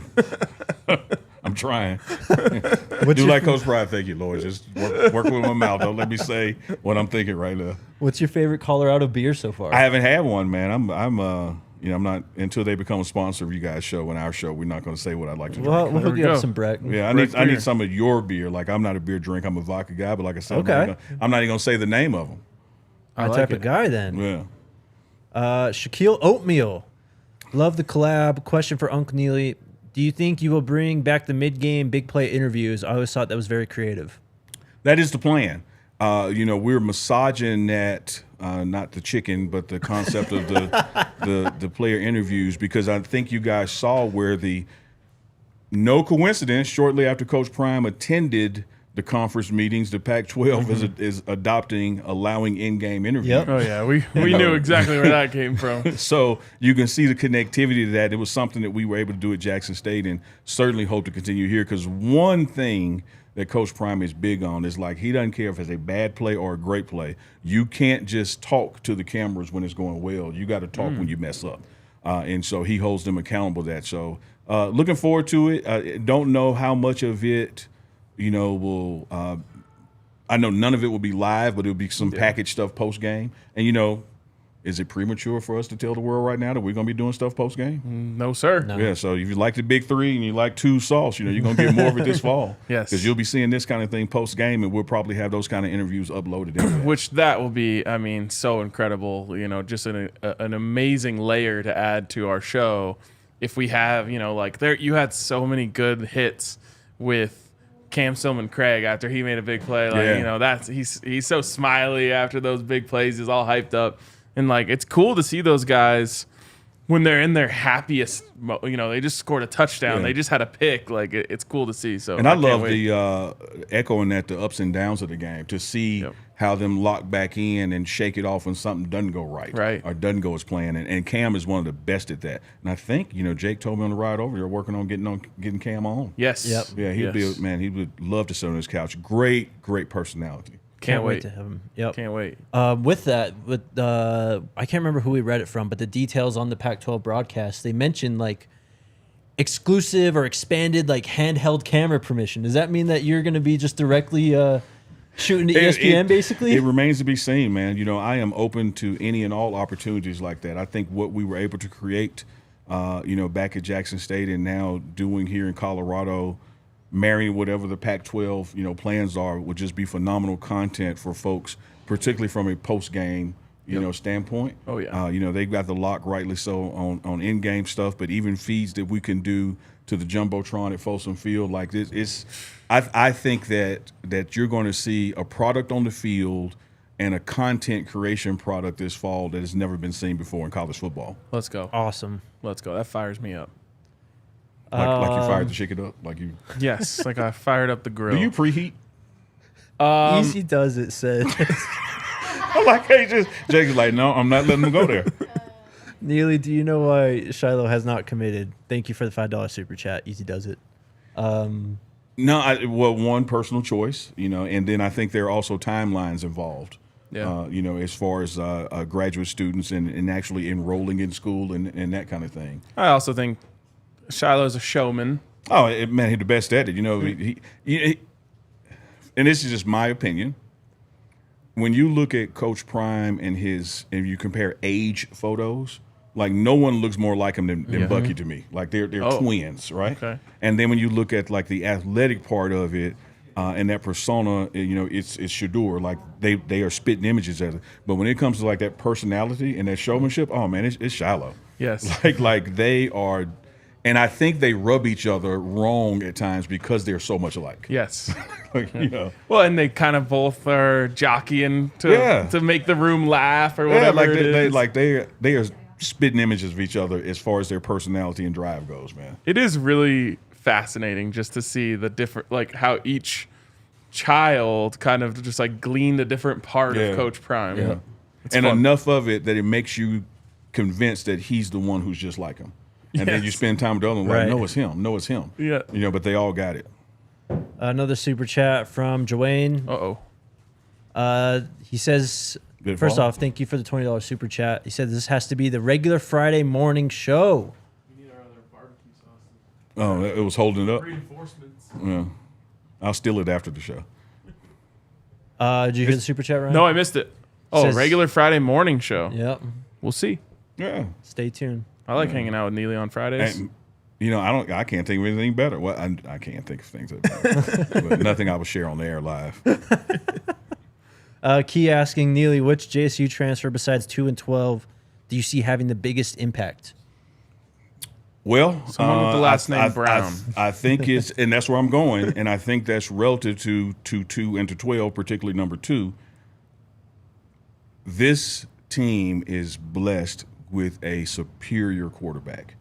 I'm trying. Do like Coach Pride. Thank you, Lord. Just work with my mouth. Don't let me say what I'm thinking right now. What's your favorite Colorado beer so far? I haven't had one, man. I'm not until they become a sponsor of you guys' show and our show. We're not going to say what I'd like to drink. Well, we'll hook you go. up some Breck. Yeah, I need some of your beer. Like I'm not a beer drink. I'm a vodka guy, but like I said, Okay. I'm not even going to say the name of them. My like type it. of guy then. Yeah. Shaquille Oatmeal. Love the collab. Question for Uncle Neely. Do you think you will bring back the mid-game big play interviews? I always thought that was very creative. That is the plan. We're massaging that, not the chicken, but the concept of the player interviews, because I think you guys saw where no coincidence, shortly after Coach Prime attended the conference meetings, the Pac-12 is allowing in-game interviews. Yep. Oh yeah, we knew exactly where that came from. So you can see the connectivity to that. It was something that we were able to do at Jackson State, and certainly hope to continue here, because one thing that Coach Prime is big on is like he doesn't care if it's a bad play or a great play. You can't just talk to the cameras when it's going well. You got to talk when you mess up. And so he holds them accountable to that. So looking forward to it. Don't know how much of it, will I know none of it will be live, but it'll be some packaged stuff post-game. And, is it premature for us to tell the world right now that we're going to be doing stuff post-game? No, sir. No. Yeah, so if you like the big 3 and you like 2 sauce, you're going to get more of it this fall. Yes. Because you'll be seeing this kind of thing post-game, and we'll probably have those kind of interviews uploaded. Which that will be, so incredible. Just an amazing layer to add to our show. If we have, you had so many good hits with Cam Stillman-Craig after he made a big play. He's so smiley after those big plays. He's all hyped up. And, it's cool to see those guys when they're in their happiest, they just scored a touchdown. Yeah. They just had a pick. It's cool to see. So, And I love can't wait. the echoing that, the ups and downs of the game, to see how them lock back in and shake it off when something doesn't go right. Or doesn't go as planned. And Cam is one of the best at that. And I think, Jake told me on the ride over, they're working on getting Cam on. Yes. Yep. Yeah, he would love to sit on his couch. Great personality. Can't wait to have him. Yep. Can't wait. With that, I can't remember who we read it from, but the details on the Pac-12 broadcast, they mentioned exclusive or expanded handheld camera permission. Does that mean that you're going to be just directly Shooting to ESPN, basically? It remains to be seen, man. You know, I am open to any and all opportunities like that. I think what we were able to create, back at Jackson State and now doing here in Colorado, marrying whatever the Pac-12, plans are, would just be phenomenal content for folks, particularly from a post-game, standpoint. Oh, yeah. They've got the lock, rightly so, on in-game stuff, but even feeds that we can do to the Jumbotron at Folsom Field, like this, I think that you're going to see a product on the field and a content creation product this fall that has never been seen before in college football. Let's go. Awesome. Let's go. That fires me up. Like you fired the chicken up? Like you? Yes, like I fired up the grill. Do you preheat? Easy does it, said. I'm like, hey, Jake's like, no, I'm not letting him go there. Neely, do you know why Shilo has not committed? Thank you for the $5 super chat. Easy does it. No, one, personal choice, and then I think there are also timelines involved. Yeah. As far as graduate students and actually enrolling in school and that kind of thing. I also think Shiloh's a showman. Oh, man, he's the best at it. He and this is just my opinion. When you look at Coach Prime and you compare age photos, like no one looks more like him than Bucky to me. Like they're twins, right? Okay. And then when you look at like the athletic part of it and that persona, it's Shedeur. Like they are spitting images at it. But when it comes to like that personality and that showmanship, oh man, it's Shilo. Yes. Like they are. And I think they rub each other wrong at times because they're so much alike. Yes. Well, and they kind of both are jockeying to make the room laugh or whatever they are spitting images of each other as far as their personality and drive goes, man. It is really fascinating just to see the different, like how each child kind of just like gleaned a different part of Coach Prime. Yeah. It's and fun. enough of it that it makes you convinced that he's the one who's just like him. And then you spend time with the other one, like, no, it's him. No, it's him. Yeah. But they all got it. Another super chat from Joanne. He says, first off, thank you for the $20 super chat. He said this has to be the regular Friday morning show. We need our other barbecue sauce. Oh, it was holding it up? Reinforcements. Yeah. I'll steal it after the show. Did you hear the super chat, Ryan? No, I missed it. Oh, regular Friday morning show. Yep. We'll see. Yeah. Stay tuned. I like hanging out with Neely on Fridays. And, I can't think of anything better. Well, I can't think of things that better. But nothing I would share on the air live. Key asking Neely, which JSU transfer besides 2 and 12 do you see having the biggest impact? Well, someone with the last name Brown. I think it's, and that's where I'm going, and I think that's relative to 2 and to 12, particularly number 2. This team is blessed with a superior quarterback.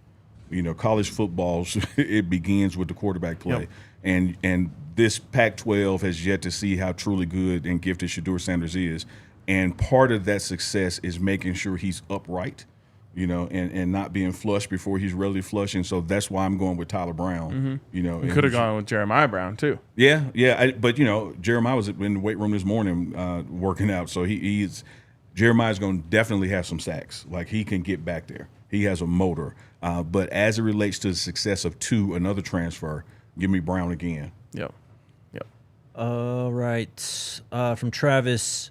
College football, it begins with the quarterback play. Yep. And this Pac-12 has yet to see how truly good and gifted Shedeur Sanders is. And part of that success is making sure he's upright, and not being flush before he's really flush. And so that's why I'm going with Tyler Brown. You could have gone with Jeremiah Brown, too. Yeah. But Jeremiah was in the weight room this morning working out. So Jeremiah's going to definitely have some sacks. Like, he can get back there. He has a motor. But as it relates to the success of 2, another transfer, give me Brown again. Yep. All right. From Travis,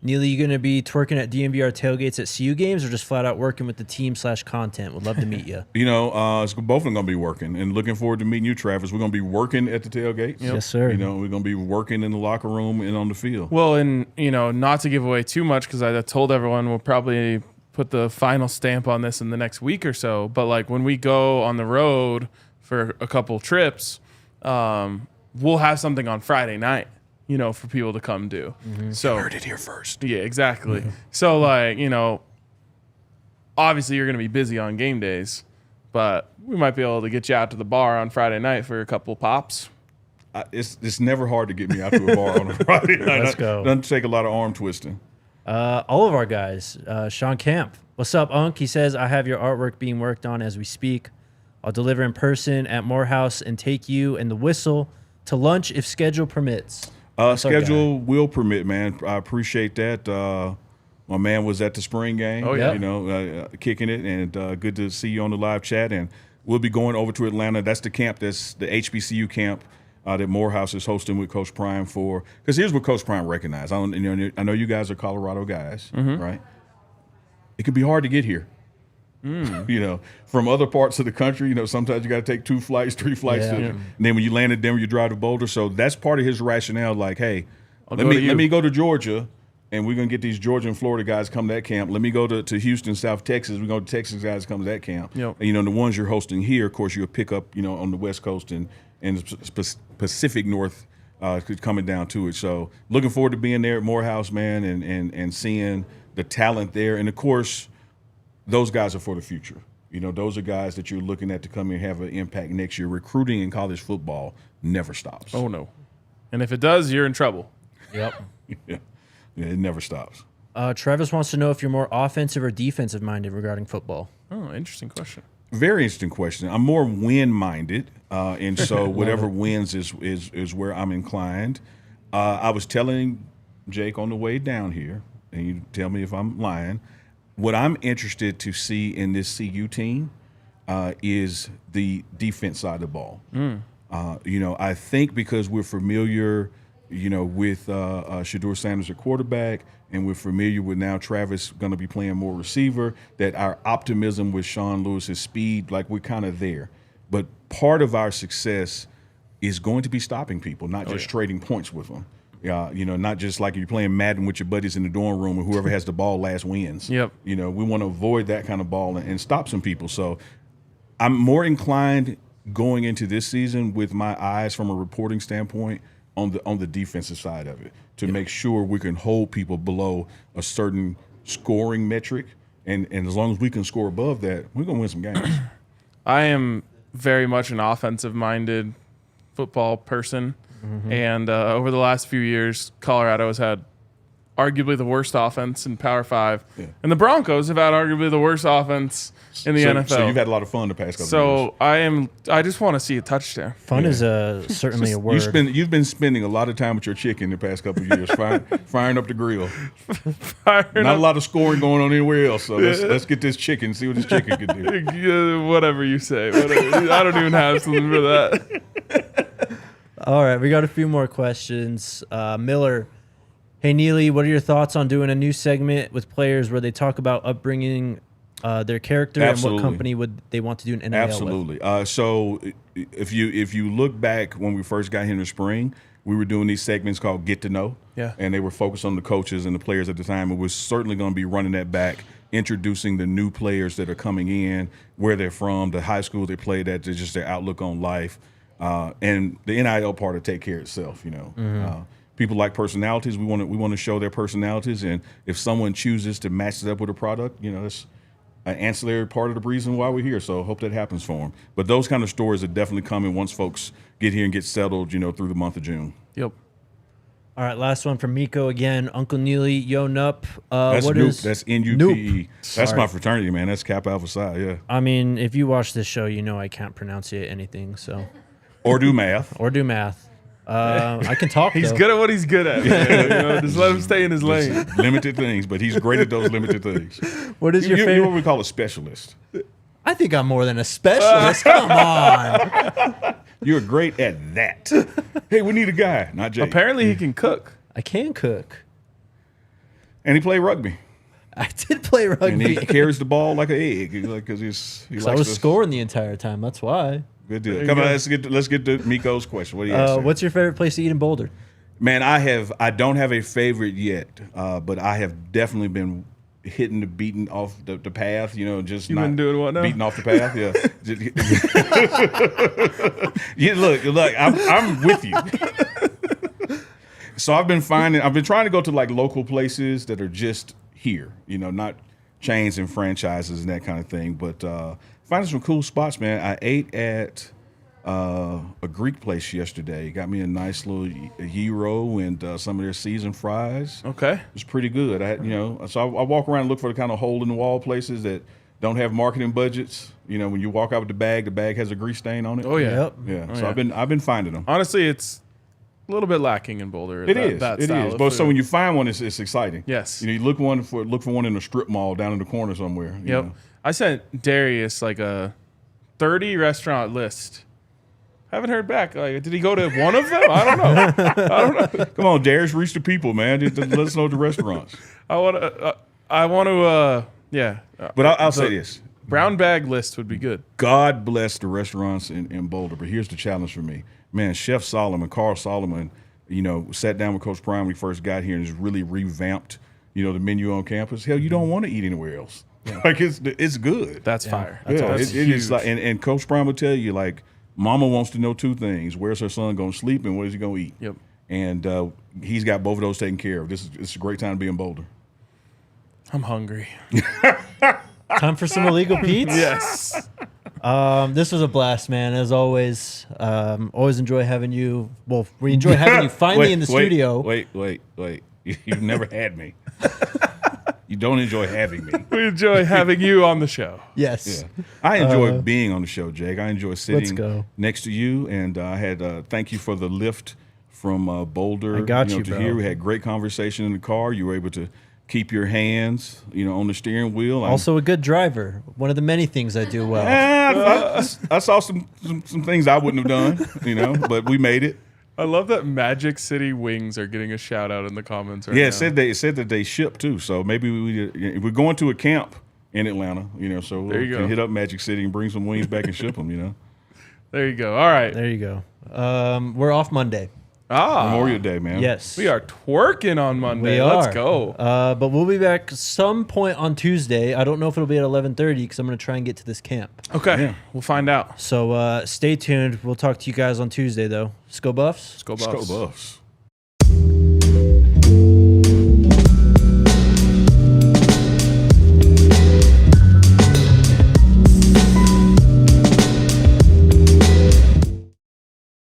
Neely, you going to be twerking at DNVR tailgates at CU games or just flat out working with the team/content? Would love to meet you. It's both of them going to be working. And looking forward to meeting you, Travis. We're going to be working at the tailgates. Yep. Yes, sir. We're going to be working in the locker room and on the field. Well, and, not to give away too much because I told everyone we'll probably put the final stamp on this in the next week or so. But, like, when we go on the road for a couple trips, we'll have something on Friday night, for people to come do. Mm-hmm. So you heard it here first. Yeah, exactly. Mm-hmm. So, like, obviously you're going to be busy on game days, but we might be able to get you out to the bar on Friday night for a couple pops. It's never hard to get me out to a bar on a Friday night. Let's go. Doesn't take a lot of arm twisting. All of our guys. Sean Camp. What's up, Unc? He says, I have your artwork being worked on as we speak. I'll deliver in person at Morehouse and take you and the whistle to lunch if schedule permits. Schedule will permit, man. I appreciate that. My man was at the spring game, kicking it, and good to see you on the live chat. And we'll be going over to Atlanta. That's the camp. That's the HBCU camp that Morehouse is hosting with Coach Prime for. Because here's what Coach Prime recognized. I know you guys are Colorado guys, right? It can be hard to get here. From other parts of the country, sometimes you got to take 2 flights, 3 flights. And then when you land in Denver, you drive to Boulder. So that's part of his rationale. Like, hey, let me go to Georgia, and we're going to get these Georgia and Florida guys come to that camp. Let me go to Houston, South Texas. We're going to Texas guys come to that camp. Yep. And, the ones you're hosting here, of course, you'll pick up, on the West Coast and the Pacific North coming down to it. So looking forward to being there at Morehouse, man, and seeing the talent there. And, of course, those guys are for the future. Those are guys that you're looking at to come and have an impact next year. Recruiting in college football never stops. Oh, no. And if it does, you're in trouble. Yep. Yeah, it never stops. Travis wants to know if you're more offensive or defensive minded regarding football. Oh, interesting question. Very interesting question. I'm more win-minded, and so whatever wins is where I'm inclined. I was telling Jake on the way down here, and you tell me if I'm lying, what I'm interested to see in this CU team is the defense side of the ball. I think because we're familiar, with Shedeur Sanders at quarterback, and we're familiar with now Travis going to be playing more receiver, that our optimism with Sean Lewis's speed, like we're kind of there. But part of our success is going to be stopping people, not just trading points with them. Not just like you're playing Madden with your buddies in the dorm room and whoever has the ball last wins. Yep. We want to avoid that kind of ball and stop some people. So I'm more inclined going into this season with my eyes from a reporting standpoint on the defensive side of it to make sure we can hold people below a certain scoring metric. And as long as we can score above that, we're going to win some games. I am very much an offensive-minded football person. And over the last few years, Colorado has had arguably the worst offense in Power 5. Yeah. And the Broncos have had arguably the worst offense in the NFL. So you've had a lot of fun the past couple of years. I just want to see a touchdown. Fun is certainly a word. You've been spending a lot of time with your chicken the past couple of years, firing up the grill. Not a lot of scoring going on anywhere else. So let's get this chicken, see what this chicken can do. Whatever you say. Whatever. I don't even have something for that. All right, we got a few more questions. Miller, hey, Neely, what are your thoughts on doing a new segment with players where they talk about upbringing, their character, Absolutely. and what company would they want to do an NIL Absolutely. with? So if you look back when we first got here in the spring, we were doing these segments called Get to Know. Yeah. And they were focused on the coaches and the players at the time. And we're certainly going to be running that back, introducing the new players that are coming in, where they're from, the high school they played at, just their outlook on life. And the NIL part will take care of itself, people like personalities. We want to show their personalities, and if someone chooses to match it up with a product, that's an ancillary part of the reason why we're here. So I hope that happens for them. But those kind of stories are definitely coming once folks get here and get settled, through the month of June. Yep. All right, last one from Miko again. Uncle Neely, yo, Nup. That's Nupe. That's N-U-P-E. That's Sorry. my fraternity, man. That's Kappa Alpha Psi, yeah. I mean, if you watch this show, you know I can't pronunciate anything, so. Or do math. I can talk, He's though. good at what he's good at. Man. Just let him stay in his lane. Limited things, but he's great at those limited things. What is your You're favorite? what we call a specialist. I think I'm more than a specialist. Come on. You're great at that. Hey, we need a guy, not Jake. Apparently he can cook. I can cook. And he played rugby. I did play And he rugby. carries the ball like an egg, because he likes I was to scoring the entire time. That's why. Good deal. Come on, let's get to Miko's question. What do you ask? What's your favorite place to eat in Boulder? Man, I don't have a favorite yet, but I have definitely been hitting the beating off the path. Just You've not been doing what now? beating off the path. Yeah. Look. I'm with you. So I've been trying to go to like local places that are just here. Not chains and franchises and that kind of thing, but. Finding some cool spots, man. I ate at a Greek place yesterday. Got me a nice little gyro and some of their seasoned fries. Okay. It was pretty good. So I walk around and look for the kind of hole-in-the-wall places that don't have marketing budgets. When you walk out with the bag has a grease stain on it. Oh, yeah. Yep. Yeah. So I've been finding them. Honestly, it's a little bit lacking in Boulder. It is. But so when you find one, it's exciting. Yes. You look for one in a strip mall down in the corner somewhere. Yep. I sent Darius like a 30 restaurant list Haven't heard back. Like, did he go to one of them? I don't know. Come on, Darius, reach the people, man. Just let us know the restaurants. I want to. Yeah. But I'll say this. Brown bag list would be good. God bless the restaurants in Boulder. But here's the challenge for me. Man, Chef Solomon, Carl Solomon, sat down with Coach Prime when he first got here and just really revamped, the menu on campus. Hell, you don't want to eat anywhere else. Yeah. Like, it's good. That's fire. That's it is like, and Coach Prime will tell you, like, Mama wants to know two things: where's her son going to sleep, and what is he going to eat? Yep. And he's got both of those taken care of. It's a great time to be in Boulder. I'm hungry. Time for some illegal Pete's? Yes. This was a blast, man. As always, always enjoy having you. Well, we enjoy having you finally in the studio. Wait. You've never had me. You don't enjoy having me. We enjoy having you on the show. Yes. Yeah. I enjoy being on the show, Jake. I enjoy sitting Let's next to you. And I had thank you for the lift from Boulder I got you, to bro. here. We had great conversation in the car. You were able to keep your hands, on the steering wheel. Also a good driver. One of the many things I do well. I saw some things I wouldn't have done, but we made it. I love that Magic City Wings are getting a shout out in the comments right now. Yeah, it said that they ship too. So maybe we're going to a camp in Atlanta, so we can hit up Magic City and bring some wings back and ship them, There you go. All right. There you go. We're off Monday. Memorial Day, man. Yes. We are twerking on Monday. We are. Let's go. But we'll be back some point on Tuesday. I don't know if it'll be at 11:30 because I'm going to try and get to this camp. Okay. Yeah. We'll find out. So stay tuned. We'll talk to you guys on Tuesday, though. Go Buffs. Let's go, Buffs. Let's go Buffs.